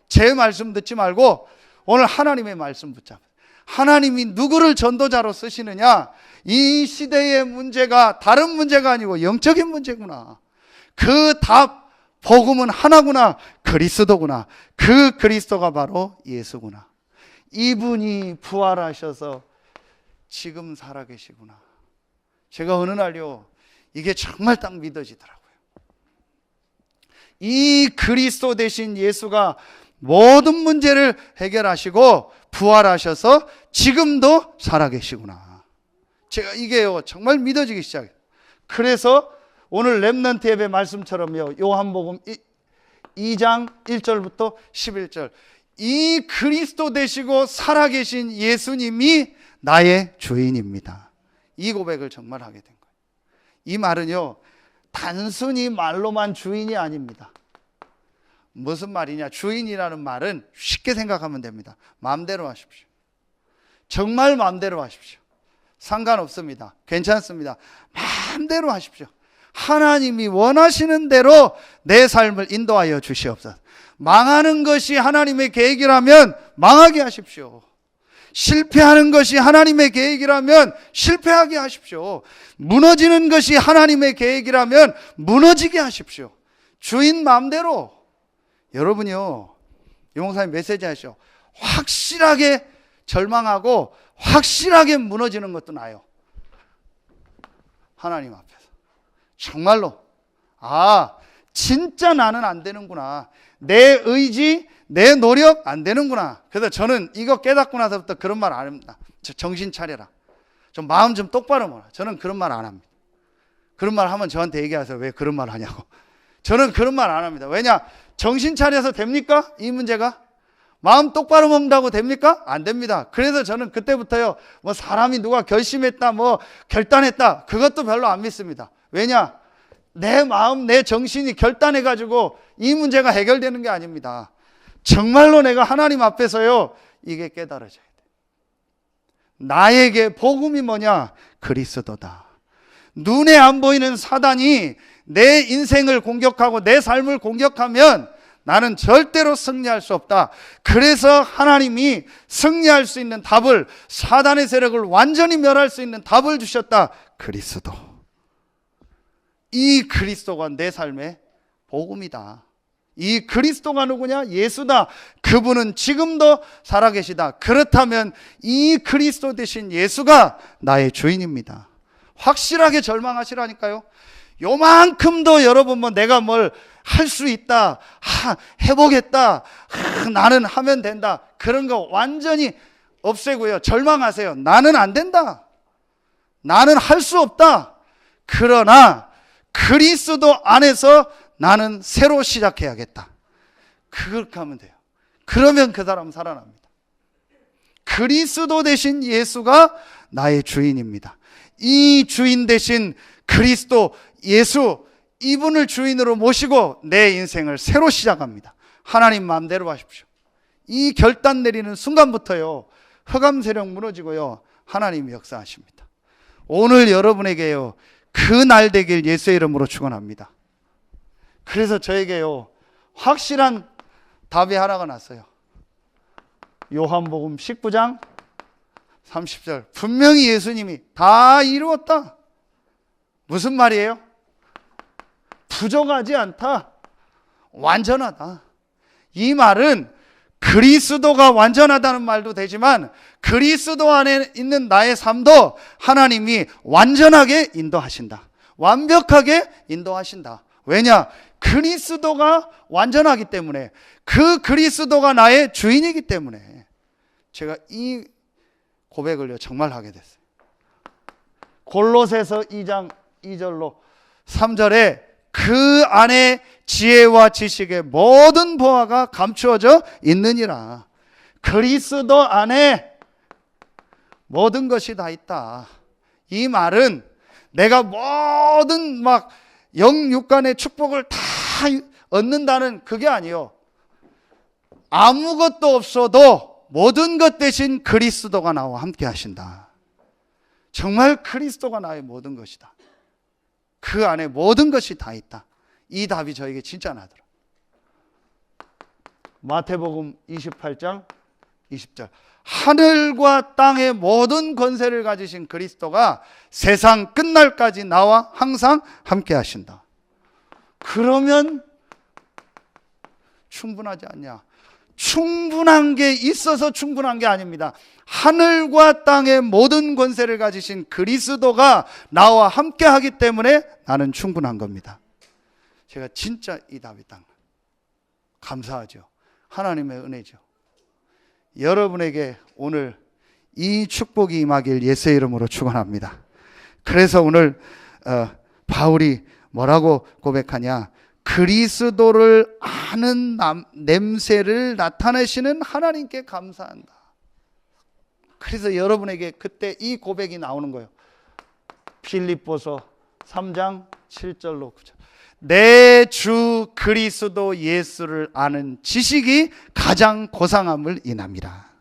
제 말씀 듣지 말고 오늘 하나님의 말씀 붙잡으세요. 하나님이 누구를 전도자로 쓰시느냐? 이 시대의 문제가 다른 문제가 아니고 영적인 문제구나. 그 답, 복음은 하나구나. 그리스도구나. 그 그리스도가 바로 예수구나. 이분이 부활하셔서 지금 살아계시구나. 제가 어느 날요 이게 정말 딱 믿어지더라고요. 이 그리스도 되신 예수가 모든 문제를 해결하시고 부활하셔서 지금도 살아계시구나. 제가 이게요 정말 믿어지기 시작해요. 그래서 오늘 렘넌트 예배 말씀처럼요 요한복음 2장 1절부터 11절 이 그리스도 되시고 살아계신 예수님이 나의 주인입니다. 이 고백을 정말 하게 된 거예요. 이 말은요 단순히 말로만 주인이 아닙니다. 무슨 말이냐? 주인이라는 말은 쉽게 생각하면 됩니다. 마음대로 하십시오. 정말 마음대로 하십시오. 상관없습니다. 괜찮습니다. 마음대로 하십시오. 하나님이 원하시는 대로 내 삶을 인도하여 주시옵소서. 망하는 것이 하나님의 계획이라면 망하게 하십시오. 실패하는 것이 하나님의 계획이라면 실패하게 하십시오. 무너지는 것이 하나님의 계획이라면 무너지게 하십시오. 주인 마음대로. 여러분이요 용사님 메시지 하시오. 확실하게 절망하고 확실하게 무너지는 것도 나요. 하나님 앞에서 정말로 진짜 나는 안 되는구나. 내 의지 내 노력 안 되는구나. 그래서 저는 이거 깨닫고 나서부터 그런 말 안 합니다. 정신 차려라. 좀 마음 좀 똑바로 먹어라. 저는 그런 말 안 합니다. 그런 말 하면 저한테 얘기하세요. 왜 그런 말 하냐고. 저는 그런 말 안 합니다. 왜냐? 정신 차려서 됩니까? 이 문제가? 마음 똑바로 먹는다고 됩니까? 안 됩니다. 그래서 저는 그때부터요, 사람이 누가 결심했다, 결단했다, 그것도 별로 안 믿습니다. 왜냐? 내 마음, 내 정신이 결단해가지고 이 문제가 해결되는 게 아닙니다. 정말로 내가 하나님 앞에서요, 이게 깨달아져야 돼. 나에게 복음이 뭐냐? 그리스도다. 눈에 안 보이는 사단이 내 인생을 공격하고 내 삶을 공격하면 나는 절대로 승리할 수 없다. 그래서 하나님이 승리할 수 있는 답을, 사단의 세력을 완전히 멸할 수 있는 답을 주셨다. 그리스도. 이 그리스도가 내 삶의 복음이다. 이 그리스도가 누구냐? 예수다. 그분은 지금도 살아계시다. 그렇다면 이 그리스도 되신 예수가 나의 주인입니다. 확실하게 절망하시라니까요. 요만큼도 여러분 뭐 내가 뭘 할 수 있다, 해보겠다, 나는 하면 된다, 그런 거 완전히 없애고요. 절망하세요. 나는 안 된다. 나는 할 수 없다. 그러나 그리스도 안에서 나는 새로 시작해야겠다. 그렇게 하면 돼요. 그러면 그 사람은 살아납니다. 그리스도 대신 예수가 나의 주인입니다. 이 주인 대신 그리스도 예수, 이분을 주인으로 모시고 내 인생을 새로 시작합니다. 하나님 마음대로 하십시오. 이 결단 내리는 순간부터요, 흑암 세력 무너지고요, 하나님이 역사하십니다. 오늘 여러분에게요, 그 날 되길 예수의 이름으로 축원합니다. 그래서 저에게요, 확실한 답이 하나가 났어요. 요한복음 19장 30절. 분명히 예수님이 다 이루었다. 무슨 말이에요? 부족하지 않다. 완전하다. 이 말은 그리스도가 완전하다는 말도 되지만 그리스도 안에 있는 나의 삶도 하나님이 완전하게 인도하신다. 완벽하게 인도하신다. 왜냐? 그리스도가 완전하기 때문에, 그 그리스도가 나의 주인이기 때문에 제가 이 고백을요 정말 하게 됐어요. 골로새서 2장 2절로 3절에 그 안에 지혜와 지식의 모든 보화가 감추어져 있느니라. 그리스도 안에 모든 것이 다 있다. 이 말은 내가 모든 막 영육간의 축복을 다 얻는다는 그게 아니요. 아무것도 없어도 모든 것 대신 그리스도가 나와 함께 하신다. 정말 그리스도가 나의 모든 것이다. 그 안에 모든 것이 다 있다. 이 답이 저에게 진짜 나더라. 마태복음 28장 20절. 하늘과 땅의 모든 권세를 가지신 그리스도가 세상 끝날까지 나와 항상 함께 하신다. 그러면 충분하지 않냐? 충분한 게 있어서 충분한 게 아닙니다. 하늘과 땅의 모든 권세를 가지신 그리스도가 나와 함께 하기 때문에 나는 충분한 겁니다. 제가 진짜 이 답이 딱 감사하죠. 하나님의 은혜죠. 여러분에게 오늘 이 축복이 임하길 예수의 이름으로 축원합니다. 그래서 오늘 바울이 뭐라고 고백하냐? 그리스도를 아는 냄새를 나타내시는 하나님께 감사한다. 그래서 여러분에게 그때 이 고백이 나오는 거예요. 빌립보서 3장 7절로 9절. 내 주 그리스도 예수를 아는 지식이 가장 고상함을 인함이라.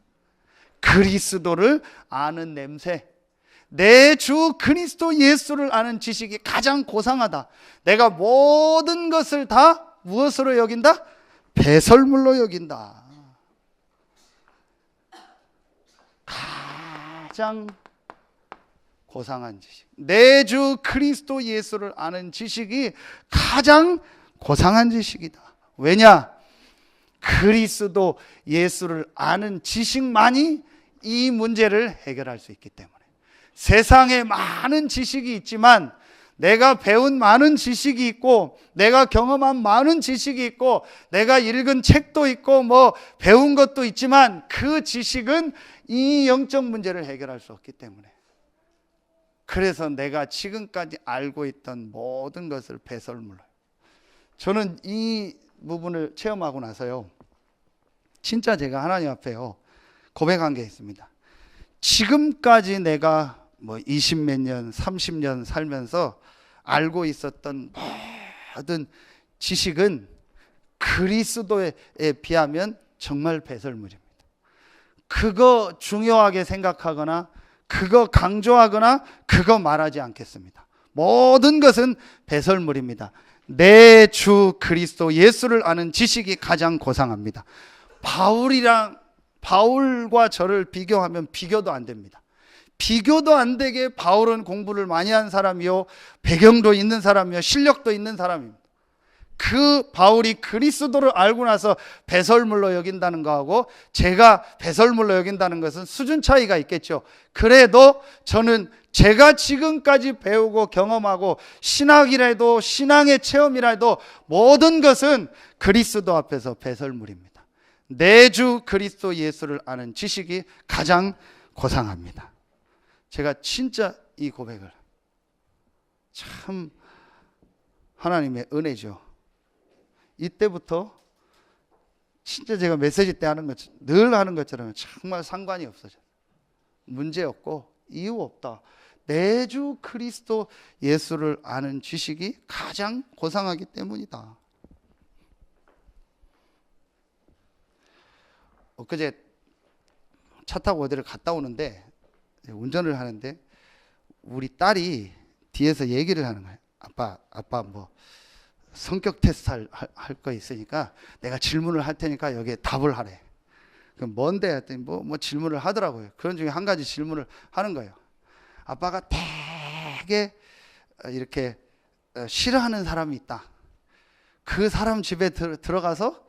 그리스도를 아는 냄새, 내 주 그리스도 예수를 아는 지식이 가장 고상하다. 내가 모든 것을 다 무엇으로 여긴다? 배설물로 여긴다. 가장 고상한 지식, 내 주 그리스도 예수를 아는 지식이 가장 고상한 지식이다. 왜냐? 그리스도 예수를 아는 지식만이 이 문제를 해결할 수 있기 때문에. 세상에 많은 지식이 있지만, 내가 배운 많은 지식이 있고, 내가 경험한 많은 지식이 있고, 내가 읽은 책도 있고, 뭐 배운 것도 있지만, 그 지식은 이 영적 문제를 해결할 수 없기 때문에. 그래서 내가 지금까지 알고 있던 모든 것을 배설물로. 저는 이 부분을 체험하고 나서요, 진짜 제가 하나님 앞에요 고백한 게 있습니다. 지금까지 내가 뭐 20몇 년, 30년 살면서 알고 있었던 모든 지식은 그리스도에 비하면 정말 배설물입니다. 그거 중요하게 생각하거나 그거 강조하거나 그거 말하지 않겠습니다. 모든 것은 배설물입니다. 내 주 그리스도 예수를 아는 지식이 가장 고상합니다. 바울과 저를 비교하면 비교도 안 됩니다. 비교도 안 되게 바울은 공부를 많이 한 사람이요, 배경도 있는 사람이요, 실력도 있는 사람입니다. 그 바울이 그리스도를 알고 나서 배설물로 여긴다는 거하고 제가 배설물로 여긴다는 것은 수준 차이가 있겠죠. 그래도 저는 제가 지금까지 배우고 경험하고 신학이라도 신앙의 체험이라도 모든 것은 그리스도 앞에서 배설물입니다. 내 주 그리스도 예수를 아는 지식이 가장 고상합니다. 제가 진짜 이 고백을, 참 하나님의 은혜죠. 이때부터 진짜 제가 메시지 때 하는 것처럼, 늘 하는 것처럼 정말 상관이 없어져. 문제 없고 이유 없다. 내 주 그리스도 예수를 아는 지식이 가장 고상하기 때문이다. 엊그제 차 타고 어디를 갔다 오는데, 운전을 하는데 우리 딸이 뒤에서 얘기를 하는 거예요. 아빠 뭐 성격 테스트 할 거 있으니까 내가 질문을 할 테니까 여기에 답을 하래. 그럼 뭔데 했더니 뭐 질문을 하더라고요. 그런 중에 한 가지 질문을 하는 거예요. 아빠가 되게 이렇게 싫어하는 사람이 있다. 그 사람 집에 들어가서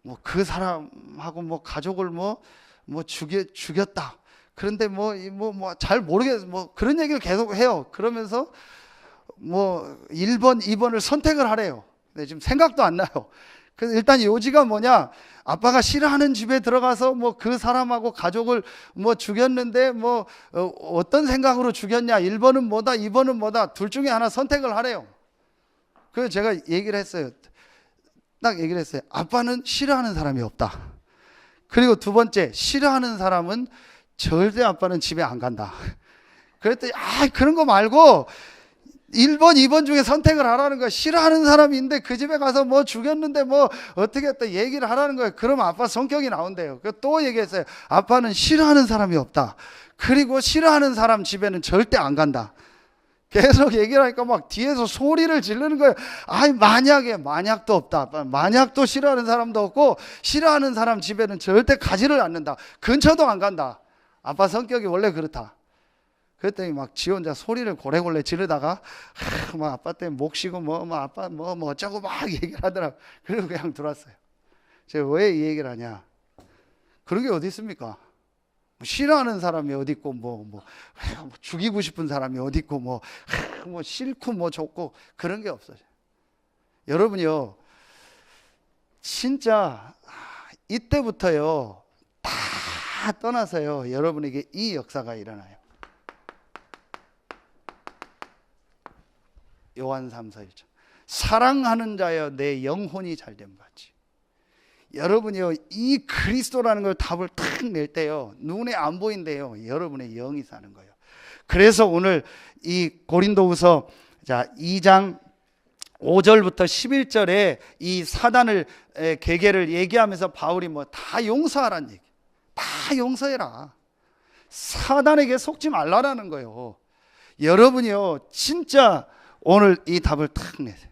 뭐 그 사람하고 뭐 가족을 뭐 죽였다. 그런데 뭐 잘 모르겠어. 뭐 그런 얘기를 계속 해요. 그러면서 뭐 1번, 2번을 선택을 하래요. 근데 지금 생각도 안 나요. 그래서 일단 요지가 뭐냐? 아빠가 싫어하는 집에 들어가서 뭐 그 사람하고 가족을 뭐 죽였는데 뭐 어떤 생각으로 죽였냐? 1번은 뭐다, 2번은 뭐다. 둘 중에 하나 선택을 하래요. 그래서 제가 얘기를 했어요. 딱 얘기를 했어요. 아빠는 싫어하는 사람이 없다. 그리고 두 번째, 싫어하는 사람은 절대 아빠는 집에 안 간다. 그랬더니 그런 거 말고 1번, 2번 중에 선택을 하라는 거야. 싫어하는 사람이 있는데 그 집에 가서 뭐 죽였는데 뭐 어떻게 했다 얘기를 하라는 거예요. 그럼 아빠 성격이 나온대요. 또 얘기했어요. 아빠는 싫어하는 사람이 없다. 그리고 싫어하는 사람 집에는 절대 안 간다. 계속 얘기를 하니까 막 뒤에서 소리를 지르는 거예요. 만약도 없다. 만약도 싫어하는 사람도 없고 싫어하는 사람 집에는 절대 가지를 않는다. 근처도 안 간다. 아빠 성격이 원래 그렇다. 그랬더니 막 지 혼자 소리를 고래고래 지르다가 막 아빠 때문에 목 쉬고 아빠 뭐 어쩌고 막 얘기를 하더라고. 그리고 그냥 들어왔어요. 제가 왜 이 얘기를 하냐? 그런 게 어디 있습니까? 싫어하는 사람이 어디 있고 뭐 죽이고 싶은 사람이 어디 있고 뭐 싫고 뭐 좋고 그런 게 없어요. 여러분이요, 진짜 이때부터요 다 떠나서요 여러분에게 이 역사가 일어나요. 요한 3서 1절 사랑하는 자여 내 영혼이 잘됨 같이. 여러분이요 이 그리스도라는 걸 답을 탁 낼 때요 눈에 안 보인대요. 여러분의 영이 사는 거예요. 그래서 오늘 이 고린도후서 2장 5절부터 11절에 이 사단을 계계를 얘기하면서 바울이 뭐 다 용서하라는 얘기, 다 용서해라, 사단에게 속지 말라라는 거예요. 여러분이요 진짜 오늘 이 답을 탁 내세요.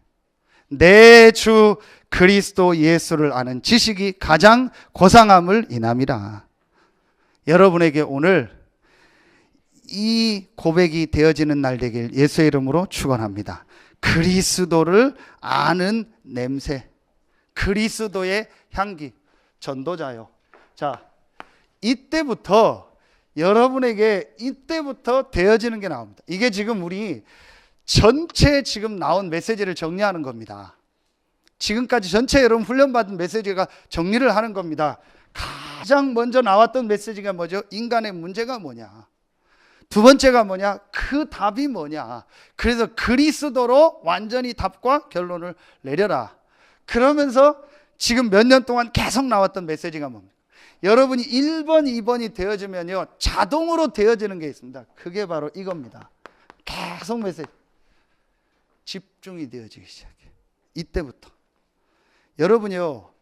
내 주 그리스도 예수를 아는 지식이 가장 고상함을 인함이라. 여러분에게 오늘 이 고백이 되어지는 날 되길 예수의 이름으로 축원합니다. 그리스도를 아는 냄새, 그리스도의 향기, 전도자요. 자, 이때부터 여러분에게 이때부터 되어지는 게 나옵니다. 이게 지금 우리 전체 지금 나온 메시지를 정리하는 겁니다. 지금까지 전체 여러분 훈련받은 메시지가 정리를 하는 겁니다. 가장 먼저 나왔던 메시지가 뭐죠? 인간의 문제가 뭐냐? 두 번째가 뭐냐? 그 답이 뭐냐? 그래서 그리스도로 완전히 답과 결론을 내려라. 그러면서 지금 몇 년 동안 계속 나왔던 메시지가 뭡니까? 여러분이 1번, 2번이 되어지면요 자동으로 되어지는 게 있습니다. 그게 바로 이겁니다. 계속 메시지. 집중이 되어지기 시작해요. 이때부터. 여러분요,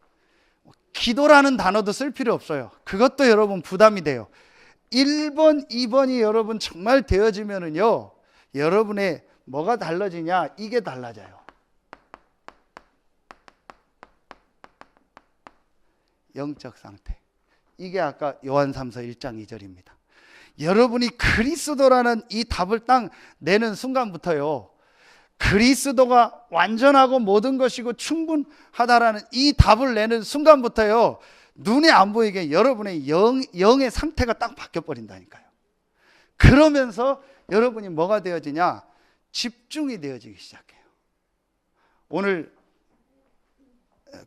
기도라는 단어도 쓸 필요 없어요. 그것도 여러분 부담이 돼요. 1번, 2번이 여러분 정말 되어지면은요, 여러분의 뭐가 달라지냐? 이게 달라져요. 영적 상태. 이게 아까 요한삼서 1장 2절입니다. 여러분이 그리스도라는 이 답을 딱 내는 순간부터요, 그리스도가 완전하고 모든 것이고 충분하다라는 이 답을 내는 순간부터요, 눈에 안 보이게 여러분의 영의 상태가 딱 바뀌어 버린다니까요. 그러면서 여러분이 뭐가 되어지냐? 집중이 되어지기 시작해요. 오늘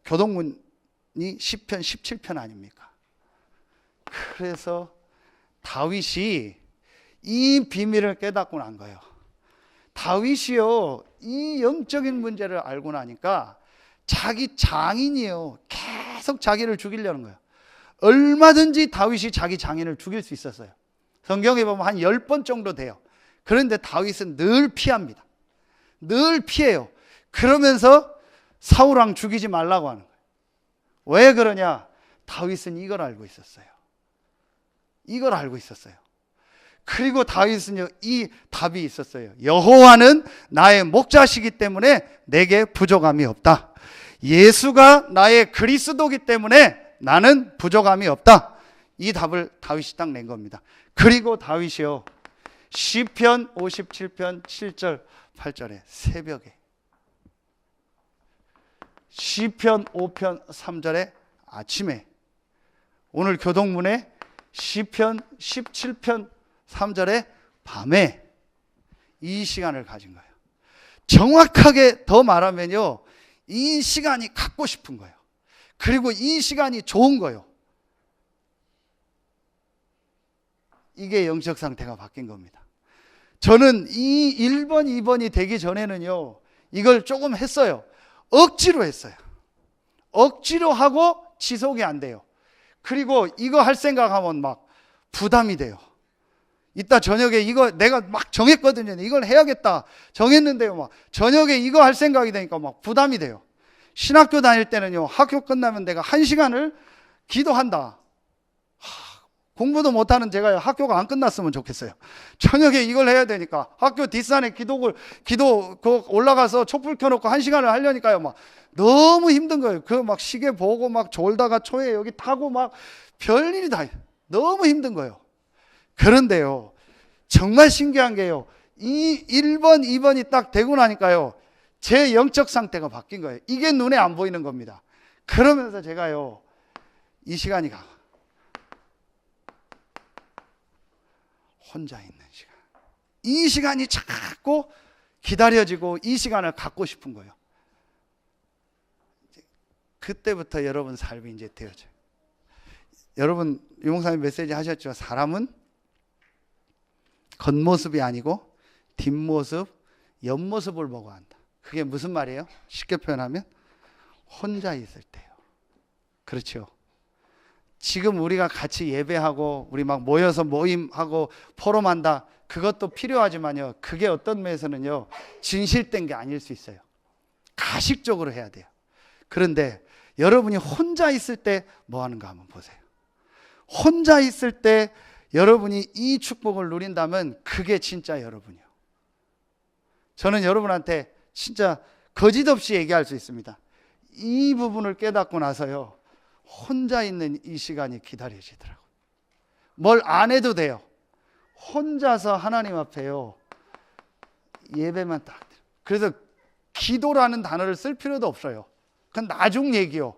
교동문이 시편 17편 아닙니까? 그래서 다윗이 이 비밀을 깨닫고 난 거예요. 다윗이요, 이 영적인 문제를 알고 나니까 자기 장인이요, 계속 자기를 죽이려는 거예요. 얼마든지 다윗이 자기 장인을 죽일 수 있었어요. 성경에 보면 한 10번 정도 돼요. 그런데 다윗은 늘 피합니다. 늘 피해요. 그러면서 사울왕 죽이지 말라고 하는 거예요. 왜 그러냐? 다윗은 이걸 알고 있었어요. 이걸 알고 있었어요. 그리고 다윗은요, 이 답이 있었어요. 여호와는 나의 목자시기 때문에 내게 부족함이 없다. 예수가 나의 그리스도기 때문에 나는 부족함이 없다. 이 답을 다윗이 딱 낸 겁니다. 그리고 다윗이요, 시편 57편 7절 8절에 새벽에, 시편 5편 3절에 아침에, 오늘 교동문에 시편 17편 3절에 밤에, 이 시간을 가진 거예요. 정확하게 더 말하면요, 이 시간이 갖고 싶은 거예요. 그리고 이 시간이 좋은 거예요. 이게 영적 상태가 바뀐 겁니다. 저는 이 1번, 2번이 되기 전에는요, 이걸 조금 했어요. 억지로 했어요. 억지로 하고 지속이 안 돼요. 그리고 이거 할 생각하면 막 부담이 돼요. 이따 저녁에 이거 내가 막 정했거든요. 이걸 해야겠다 정했는데요, 막 저녁에 이거 할 생각이 되니까 막 부담이 돼요. 신학교 다닐 때는요, 학교 끝나면 내가 1시간을 기도한다. 공부도 못하는 제가 학교가 안 끝났으면 좋겠어요. 저녁에 이걸 해야 되니까 학교 뒷산에 기도 올라가서 촛불 켜놓고 1시간을 하려니까요, 막 너무 힘든 거예요. 그 막 시계 보고 막 졸다가 초에 여기 타고 막 별일이 다 너무 힘든 거예요. 그런데요, 정말 신기한 게요, 이 1번, 2번이 딱 되고 나니까요, 제 영적 상태가 바뀐 거예요. 이게 눈에 안 보이는 겁니다. 그러면서 제가요, 이 시간이 가. 혼자 있는 시간. 이 시간이 자꾸 기다려지고 이 시간을 갖고 싶은 거예요. 그때부터 여러분 삶이 이제 되어져요. 여러분, 유목사님 메시지 하셨죠? 사람은 겉모습이 아니고 뒷모습, 옆모습을 보고 한다. 그게 무슨 말이에요? 쉽게 표현하면 혼자 있을 때요. 그렇죠. 지금 우리가 같이 예배하고 우리 막 모여서 모임하고 포럼한다, 그것도 필요하지만요, 그게 어떤 면에서는요, 진실된 게 아닐 수 있어요. 가식적으로 해야 돼요. 그런데 여러분이 혼자 있을 때 뭐 하는가 한번 보세요. 혼자 있을 때 여러분이 이 축복을 누린다면 그게 진짜 여러분이요. 저는 여러분한테 진짜 거짓 없이 얘기할 수 있습니다. 이 부분을 깨닫고 나서요, 혼자 있는 이 시간이 기다려지더라고요. 뭘 안 해도 돼요. 혼자서 하나님 앞에요, 예배만 딱. 그래서 기도라는 단어를 쓸 필요도 없어요. 그건 나중 얘기요.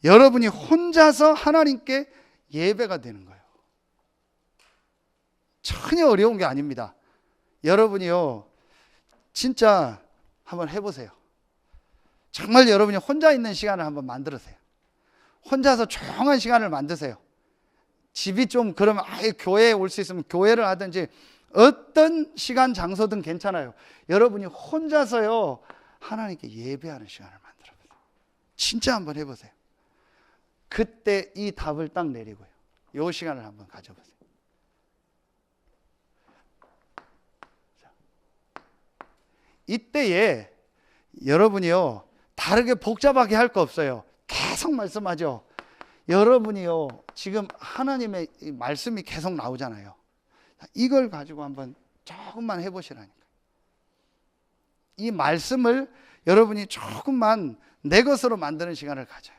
여러분이 혼자서 하나님께 예배가 되는 거예요. 전혀 어려운 게 아닙니다. 여러분이요, 진짜 한번 해보세요. 정말 여러분이 혼자 있는 시간을 한번 만들으세요. 혼자서 조용한 시간을 만드세요. 집이 좀 그러면 아예 교회에 올 수 있으면 교회를 하든지 어떤 시간 장소든 괜찮아요. 여러분이 혼자서요, 하나님께 예배하는 시간을 만들어보세요. 진짜 한번 해보세요. 그때 이 답을 딱 내리고요, 이 시간을 한번 가져보세요. 이때에 여러분이요 다르게 복잡하게 할 거 없어요. 계속 말씀하죠. 여러분이요 지금 하나님의 말씀이 계속 나오잖아요. 이걸 가지고 한번 조금만 해보시라니까. 이 말씀을 여러분이 조금만 내 것으로 만드는 시간을 가져요.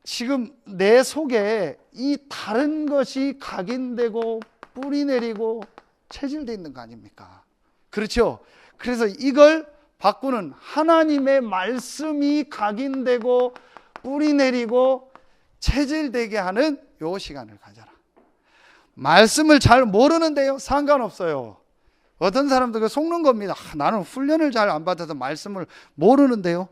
지금 내 속에 이 다른 것이 각인되고 뿌리 내리고 체질되어 있는 거 아닙니까? 그렇죠? 그래서 이걸 바꾸는 하나님의 말씀이 각인되고 뿌리 내리고 체질되게 하는 요 시간을 가져라. 말씀을 잘 모르는데요, 상관없어요. 어떤 사람들 속는 겁니다. 나는 훈련을 잘 안 받아서 말씀을 모르는데요.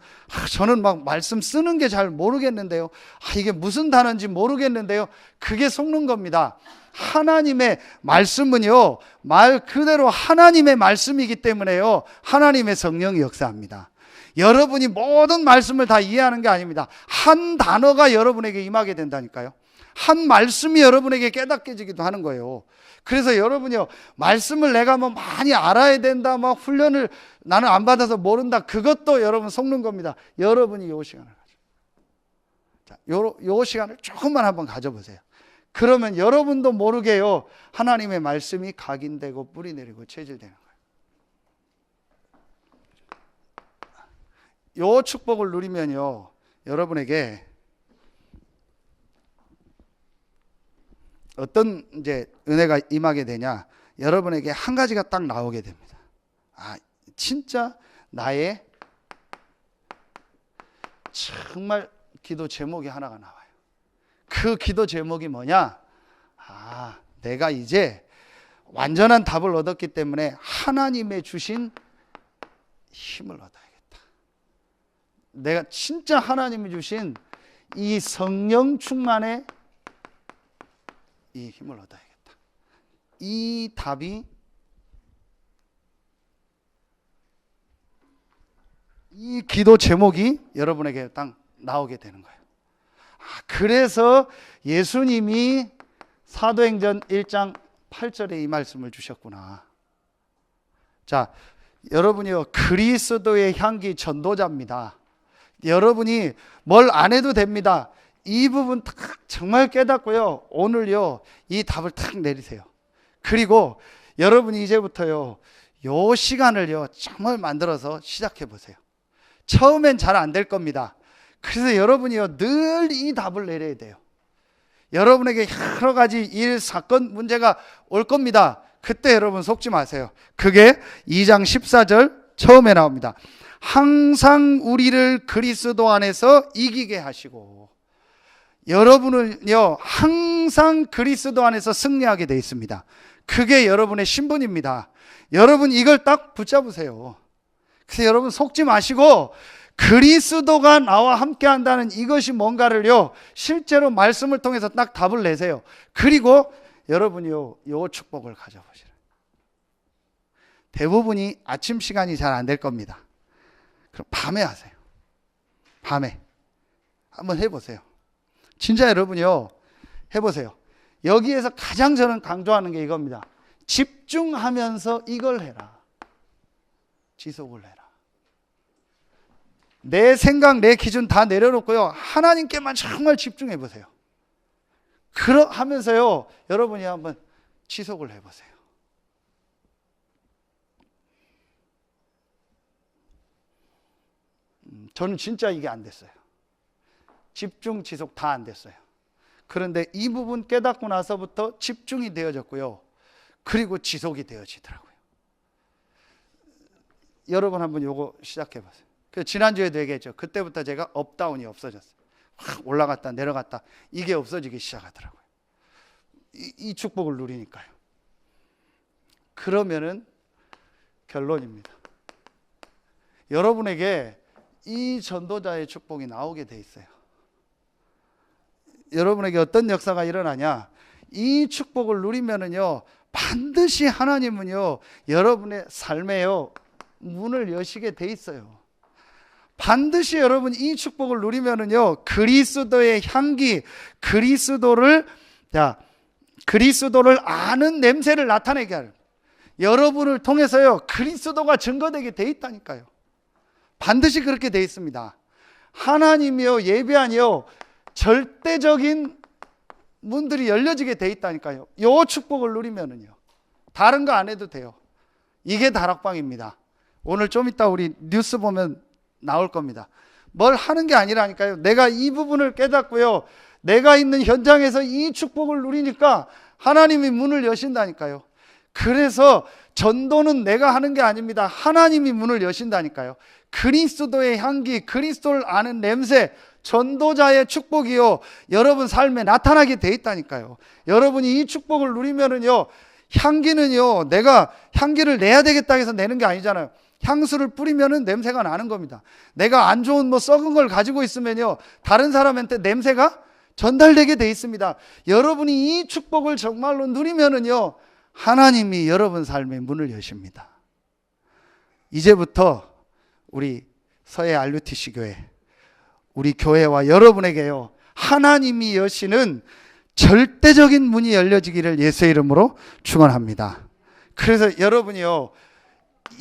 저는 막 말씀 쓰는 게 잘 모르겠는데요. 이게 무슨 단어인지 모르겠는데요. 그게 속는 겁니다. 하나님의 말씀은요, 말 그대로 하나님의 말씀이기 때문에요, 하나님의 성령이 역사합니다. 여러분이 모든 말씀을 다 이해하는 게 아닙니다. 한 단어가 여러분에게 임하게 된다니까요. 한 말씀이 여러분에게 깨닫게지기도 하는 거예요. 그래서 여러분이요, 말씀을 내가 뭐 많이 알아야 된다, 막 훈련을 나는 안 받아서 모른다, 그것도 여러분 속는 겁니다. 여러분이 요 시간을 가져. 자, 요 시간을 조금만 한번 가져보세요. 그러면 여러분도 모르게요, 하나님의 말씀이 각인되고 뿌리 내리고 체질되는 거예요. 요 축복을 누리면요, 여러분에게 어떤 이제 은혜가 임하게 되냐? 여러분에게 한 가지가 딱 나오게 됩니다. 진짜 나의 정말 기도 제목이 하나가 나와요. 그 기도 제목이 뭐냐? 내가 이제 완전한 답을 얻었기 때문에 하나님의 주신 힘을 얻어야겠다. 내가 진짜 하나님이 주신 이 성령 충만의 이 힘을 얻어야겠다. 이 답이, 이 기도 제목이 여러분에게 딱 나오게 되는 거예요. 그래서 예수님이 사도행전 1장 8절에 이 말씀을 주셨구나. 자, 여러분이요, 그리스도의 향기 전도자입니다. 여러분이 뭘 안 해도 됩니다. 이 부분 딱 정말 깨닫고요, 오늘요 이 답을 딱 내리세요. 그리고 여러분이 이제부터요 요 시간을요 정말 만들어서 시작해 보세요. 처음엔 잘 안 될 겁니다. 그래서 여러분이요 늘 이 답을 내려야 돼요. 여러분에게 여러 가지 일, 사건, 문제가 올 겁니다. 그때 여러분 속지 마세요. 그게 2장 14절 처음에 나옵니다. 항상 우리를 그리스도 안에서 이기게 하시고. 여러분은요 항상 그리스도 안에서 승리하게 되어 있습니다. 그게 여러분의 신분입니다. 여러분 이걸 딱 붙잡으세요. 그래서 여러분 속지 마시고 그리스도가 나와 함께 한다는 이것이 뭔가를요 실제로 말씀을 통해서 딱 답을 내세요. 그리고 여러분이요 요 축복을 가져보시라. 대부분이 아침 시간이 잘 안 될 겁니다. 그럼 밤에 하세요. 밤에 한번 해보세요. 진짜 여러분이요 해보세요. 여기에서 가장 저는 강조하는 게 이겁니다. 집중하면서 이걸 해라. 지속을 해라. 내 생각, 내 기준 다 내려놓고요 하나님께만 정말 집중해 보세요. 하면서요 여러분이 한번 지속을 해보세요. 저는 진짜 이게 안 됐어요. 집중, 지속 다 안 됐어요. 그런데 이 부분 깨닫고 나서부터 집중이 되어졌고요. 그리고 지속이 되어지더라고요. 여러분 한번 요거 시작해 보세요. 지난주에도 얘기했죠. 그때부터 제가 업다운이 없어졌어요. 확 올라갔다 내려갔다 이게 없어지기 시작하더라고요. 이 축복을 누리니까요. 그러면은 결론입니다. 여러분에게 이 전도자의 축복이 나오게 돼 있어요. 여러분에게 어떤 역사가 일어나냐? 이 축복을 누리면은요 반드시 하나님은요 여러분의 삶에요 문을 여시게 돼 있어요. 반드시 여러분 이 축복을 누리면은요 그리스도의 향기, 그리스도를 아는 냄새를 나타내게 할. 여러분을 통해서요 그리스도가 증거되게 돼 있다니까요. 반드시 그렇게 돼 있습니다. 하나님이요 예배하니요 절대적인 문들이 열려지게 돼 있다니까요. 요 축복을 누리면은요 다른 거 안 해도 돼요. 이게 다락방입니다. 오늘 좀 이따 우리 뉴스 보면 나올 겁니다. 뭘 하는 게 아니라니까요. 내가 이 부분을 깨닫고요 내가 있는 현장에서 이 축복을 누리니까 하나님이 문을 여신다니까요. 그래서 전도는 내가 하는 게 아닙니다. 하나님이 문을 여신다니까요. 그리스도의 향기, 그리스도를 아는 냄새, 전도자의 축복이요 여러분 삶에 나타나게 돼 있다니까요. 여러분이 이 축복을 누리면은요 향기는요 내가 향기를 내야 되겠다 해서 내는 게 아니잖아요. 향수를 뿌리면은 냄새가 나는 겁니다. 내가 안 좋은 뭐 썩은 걸 가지고 있으면요 다른 사람한테 냄새가 전달되게 돼 있습니다. 여러분이 이 축복을 정말로 누리면은요 하나님이 여러분 삶의 문을 여십니다. 이제부터 우리 서해 RUTC 교회, 우리 교회와 여러분에게요 하나님이 여시는 절대적인 문이 열려지기를 예수의 이름으로 축원합니다. 그래서 여러분이요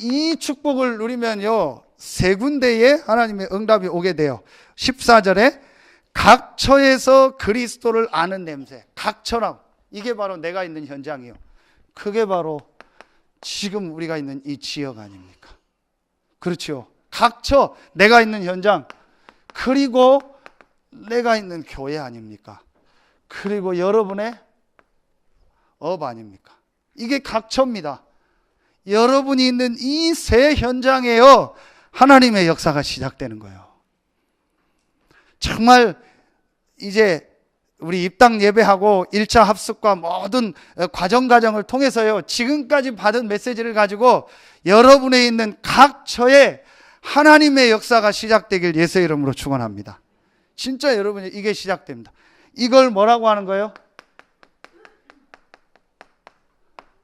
이 축복을 누리면요 세 군데에 하나님의 응답이 오게 돼요. 14절에 각처에서 그리스도를 아는 냄새, 각처랑 이게 바로 내가 있는 현장이요. 그게 바로 지금 우리가 있는 이 지역 아닙니까? 그렇죠. 각처 내가 있는 현장, 그리고 내가 있는 교회 아닙니까? 그리고 여러분의 업 아닙니까? 이게 각처입니다. 여러분이 있는 이 세 현장에요 하나님의 역사가 시작되는 거예요. 정말 이제 우리 입당 예배하고 1차 합숙과 모든 과정을 통해서요 지금까지 받은 메시지를 가지고 여러분에 있는 각처에 하나님의 역사가 시작되길 예수의 이름으로 축원합니다. 진짜 여러분이 이게 시작됩니다. 이걸 뭐라고 하는 거예요?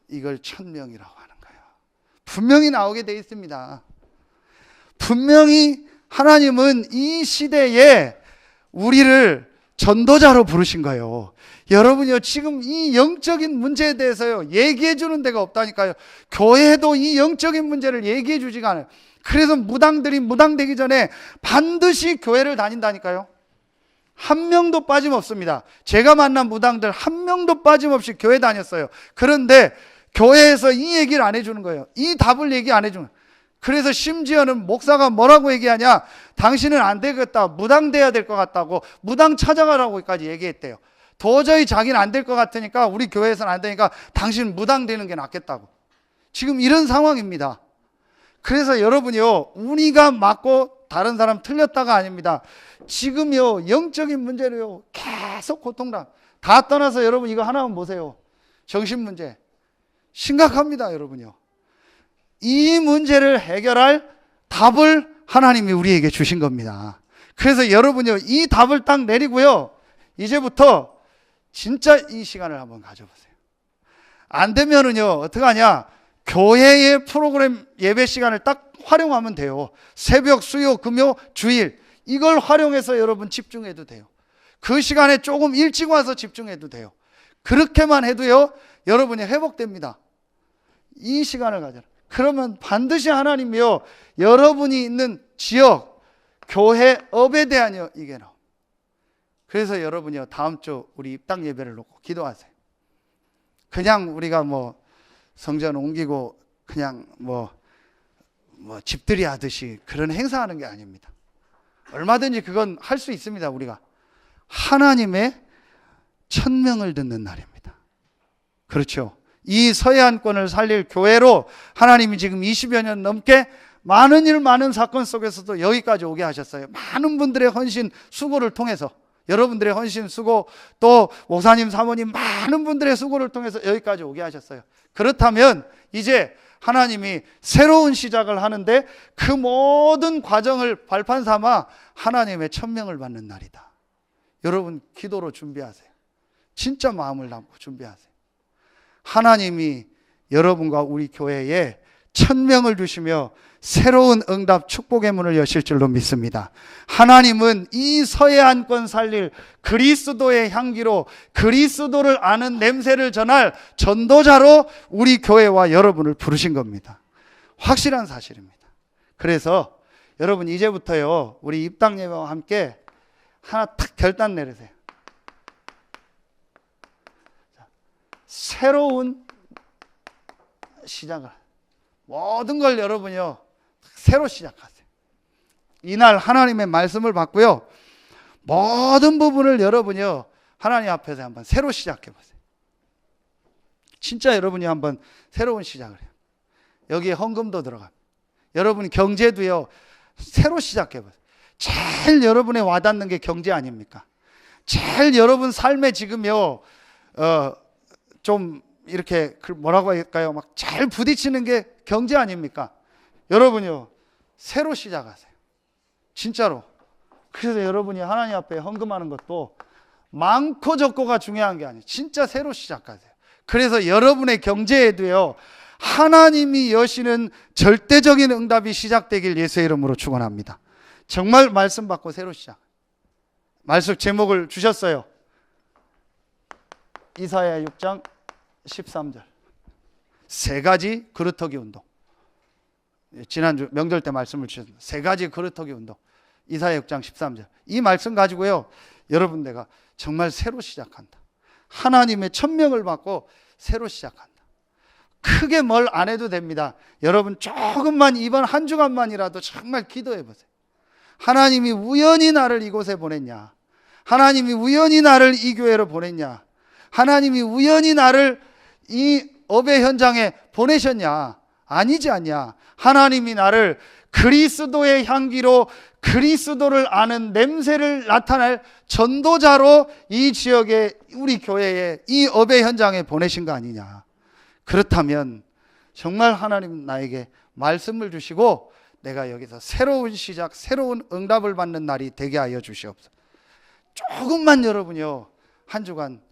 이걸 천명이라고 하는 거예요. 분명히 나오게 되어 있습니다. 분명히 하나님은 이 시대에 우리를 전도자로 부르신 거예요. 여러분이요 지금 이 영적인 문제에 대해서요 얘기해 주는 데가 없다니까요. 교회도 이 영적인 문제를 얘기해 주지가 않아요. 그래서 무당들이 무당되기 전에 반드시 교회를 다닌다니까요. 한 명도 빠짐없습니다. 제가 만난 무당들 한 명도 빠짐없이 교회 다녔어요. 그런데 교회에서 이 얘기를 안 해주는 거예요. 이 답을 얘기 안 해주는 거예요. 그래서 심지어는 목사가 뭐라고 얘기하냐, 당신은 안 되겠다, 무당 돼야 될 것 같다고, 무당 찾아가라고까지 얘기했대요. 도저히 자기는 안 될 것 같으니까, 우리 교회에서는 안 되니까 당신 무당 되는 게 낫겠다고. 지금 이런 상황입니다. 그래서 여러분이요, 우리가 맞고 다른 사람 틀렸다가 아닙니다. 지금요 영적인 문제로요 계속 고통당. 다 떠나서 여러분 이거 하나만 보세요. 정신 문제 심각합니다. 여러분요, 이 문제를 해결할 답을 하나님이 우리에게 주신 겁니다. 그래서 여러분요 이 답을 딱 내리고요, 이제부터 진짜 이 시간을 한번 가져보세요. 안 되면은요 어떡하냐, 교회의 프로그램 예배 시간을 딱 활용하면 돼요. 새벽, 수요, 금요, 주일 이걸 활용해서 여러분 집중해도 돼요. 그 시간에 조금 일찍 와서 집중해도 돼요. 그렇게만 해도요 여러분이 회복됩니다. 이 시간을 가져라. 그러면 반드시 하나님이요 여러분이 있는 지역, 교회, 업에 대한요 이게 나옵니다. 그래서 여러분이요 다음 주 우리 입당 예배를 놓고 기도하세요. 그냥 우리가 뭐 성전 옮기고 그냥 뭐 집들이 하듯이 그런 행사하는 게 아닙니다. 얼마든지 그건 할 수 있습니다. 우리가 하나님의 천명을 듣는 날입니다. 그렇죠. 이 서해안권을 살릴 교회로 하나님이 지금 20여 년 넘게 많은 일, 많은 사건 속에서도 여기까지 오게 하셨어요. 많은 분들의 헌신, 수고를 통해서, 여러분들의 헌신, 수고, 또 목사님, 사모님 많은 분들의 수고를 통해서 여기까지 오게 하셨어요. 그렇다면 이제 하나님이 새로운 시작을 하는데 그 모든 과정을 발판 삼아 하나님의 천명을 받는 날이다. 여러분 기도로 준비하세요. 진짜 마음을 담고 준비하세요. 하나님이 여러분과 우리 교회에 천명을 주시며 새로운 응답 축복의 문을 여실 줄로 믿습니다. 하나님은 이 서해 안권 살릴 그리스도의 향기로 그리스도를 아는 냄새를 전할 전도자로 우리 교회와 여러분을 부르신 겁니다. 확실한 사실입니다. 그래서 여러분 이제부터요, 우리 입당 예배와 함께 하나 탁 결단 내리세요. 새로운 시작을, 모든 걸 여러분이요 새로 시작하세요. 이날 하나님의 말씀을 받고요, 모든 부분을 여러분이요 하나님 앞에서 한번 새로 시작해 보세요. 진짜 여러분이 한번 새로운 시작을 해요. 여기에 헌금도 들어갑니다. 여러분 경제도요 새로 시작해 보세요. 제일 여러분에 와닿는 게 경제 아닙니까? 제일 여러분 삶에 지금요 좀 이렇게 뭐라고 할까요? 막 잘 부딪히는 게 경제 아닙니까? 여러분요 새로 시작하세요. 진짜로. 그래서 여러분이 하나님 앞에 헌금하는 것도 많고 적고가 중요한 게 아니에요. 진짜 새로 시작하세요. 그래서 여러분의 경제에도요 하나님이 여시는 절대적인 응답이 시작되길 예수의 이름으로 축원합니다. 정말 말씀 받고 새로 시작. 말씀 제목을 주셨어요. 이사야 6장 13절. 세 가지 그루터기 운동. 지난주 명절 때 말씀을 주셨습니다. 세 가지 그루터기 운동. 이사야 6장 13절. 이 말씀 가지고요 여러분 내가 정말 새로 시작한다. 하나님의 천명을 받고 새로 시작한다. 크게 뭘 안 해도 됩니다. 여러분 조금만 이번 한 주간만이라도 정말 기도해 보세요. 하나님이 우연히 나를 이곳에 보냈냐? 하나님이 우연히 나를 이 교회로 보냈냐? 하나님이 우연히 나를 이 업의 현장에 보내셨냐? 아니지 않냐? 하나님이 나를 그리스도의 향기로 그리스도를 아는 냄새를 나타낼 전도자로 이 지역에 우리 교회에 이 업의 현장에 보내신 거 아니냐? 그렇다면 정말 하나님 나에게 말씀을 주시고 내가 여기서 새로운 시작, 새로운 응답을 받는 날이 되게 하여 주시옵소서. 조금만 여러분요 한 주간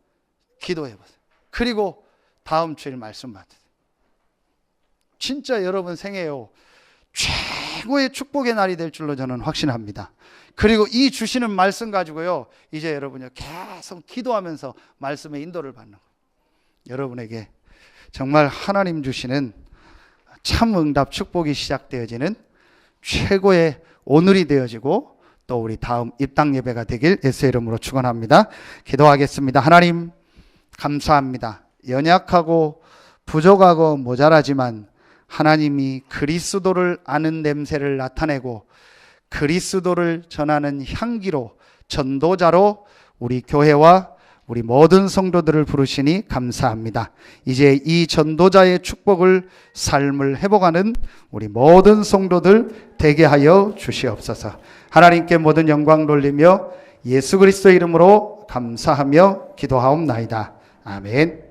기도해 보세요. 그리고 다음 주일 말씀 받으세요. 진짜 여러분 생애요 최고의 축복의 날이 될 줄로 저는 확신합니다. 그리고 이 주시는 말씀 가지고요 이제 여러분요 계속 기도하면서 말씀의 인도를 받는 거예요. 여러분에게 정말 하나님 주시는 참 응답 축복이 시작되어지는 최고의 오늘이 되어지고 또 우리 다음 입당 예배가 되길 예수의 이름으로 축원합니다. 기도하겠습니다. 하나님 감사합니다. 연약하고 부족하고 모자라지만 하나님이 그리스도를 아는 냄새를 나타내고 그리스도를 전하는 향기로 전도자로 우리 교회와 우리 모든 성도들을 부르시니 감사합니다. 이제 이 전도자의 축복을 삶을 회복하는 우리 모든 성도들 되게 하여 주시옵소서. 하나님께 모든 영광 돌리며 예수 그리스도의 이름으로 감사하며 기도하옵나이다. 아멘.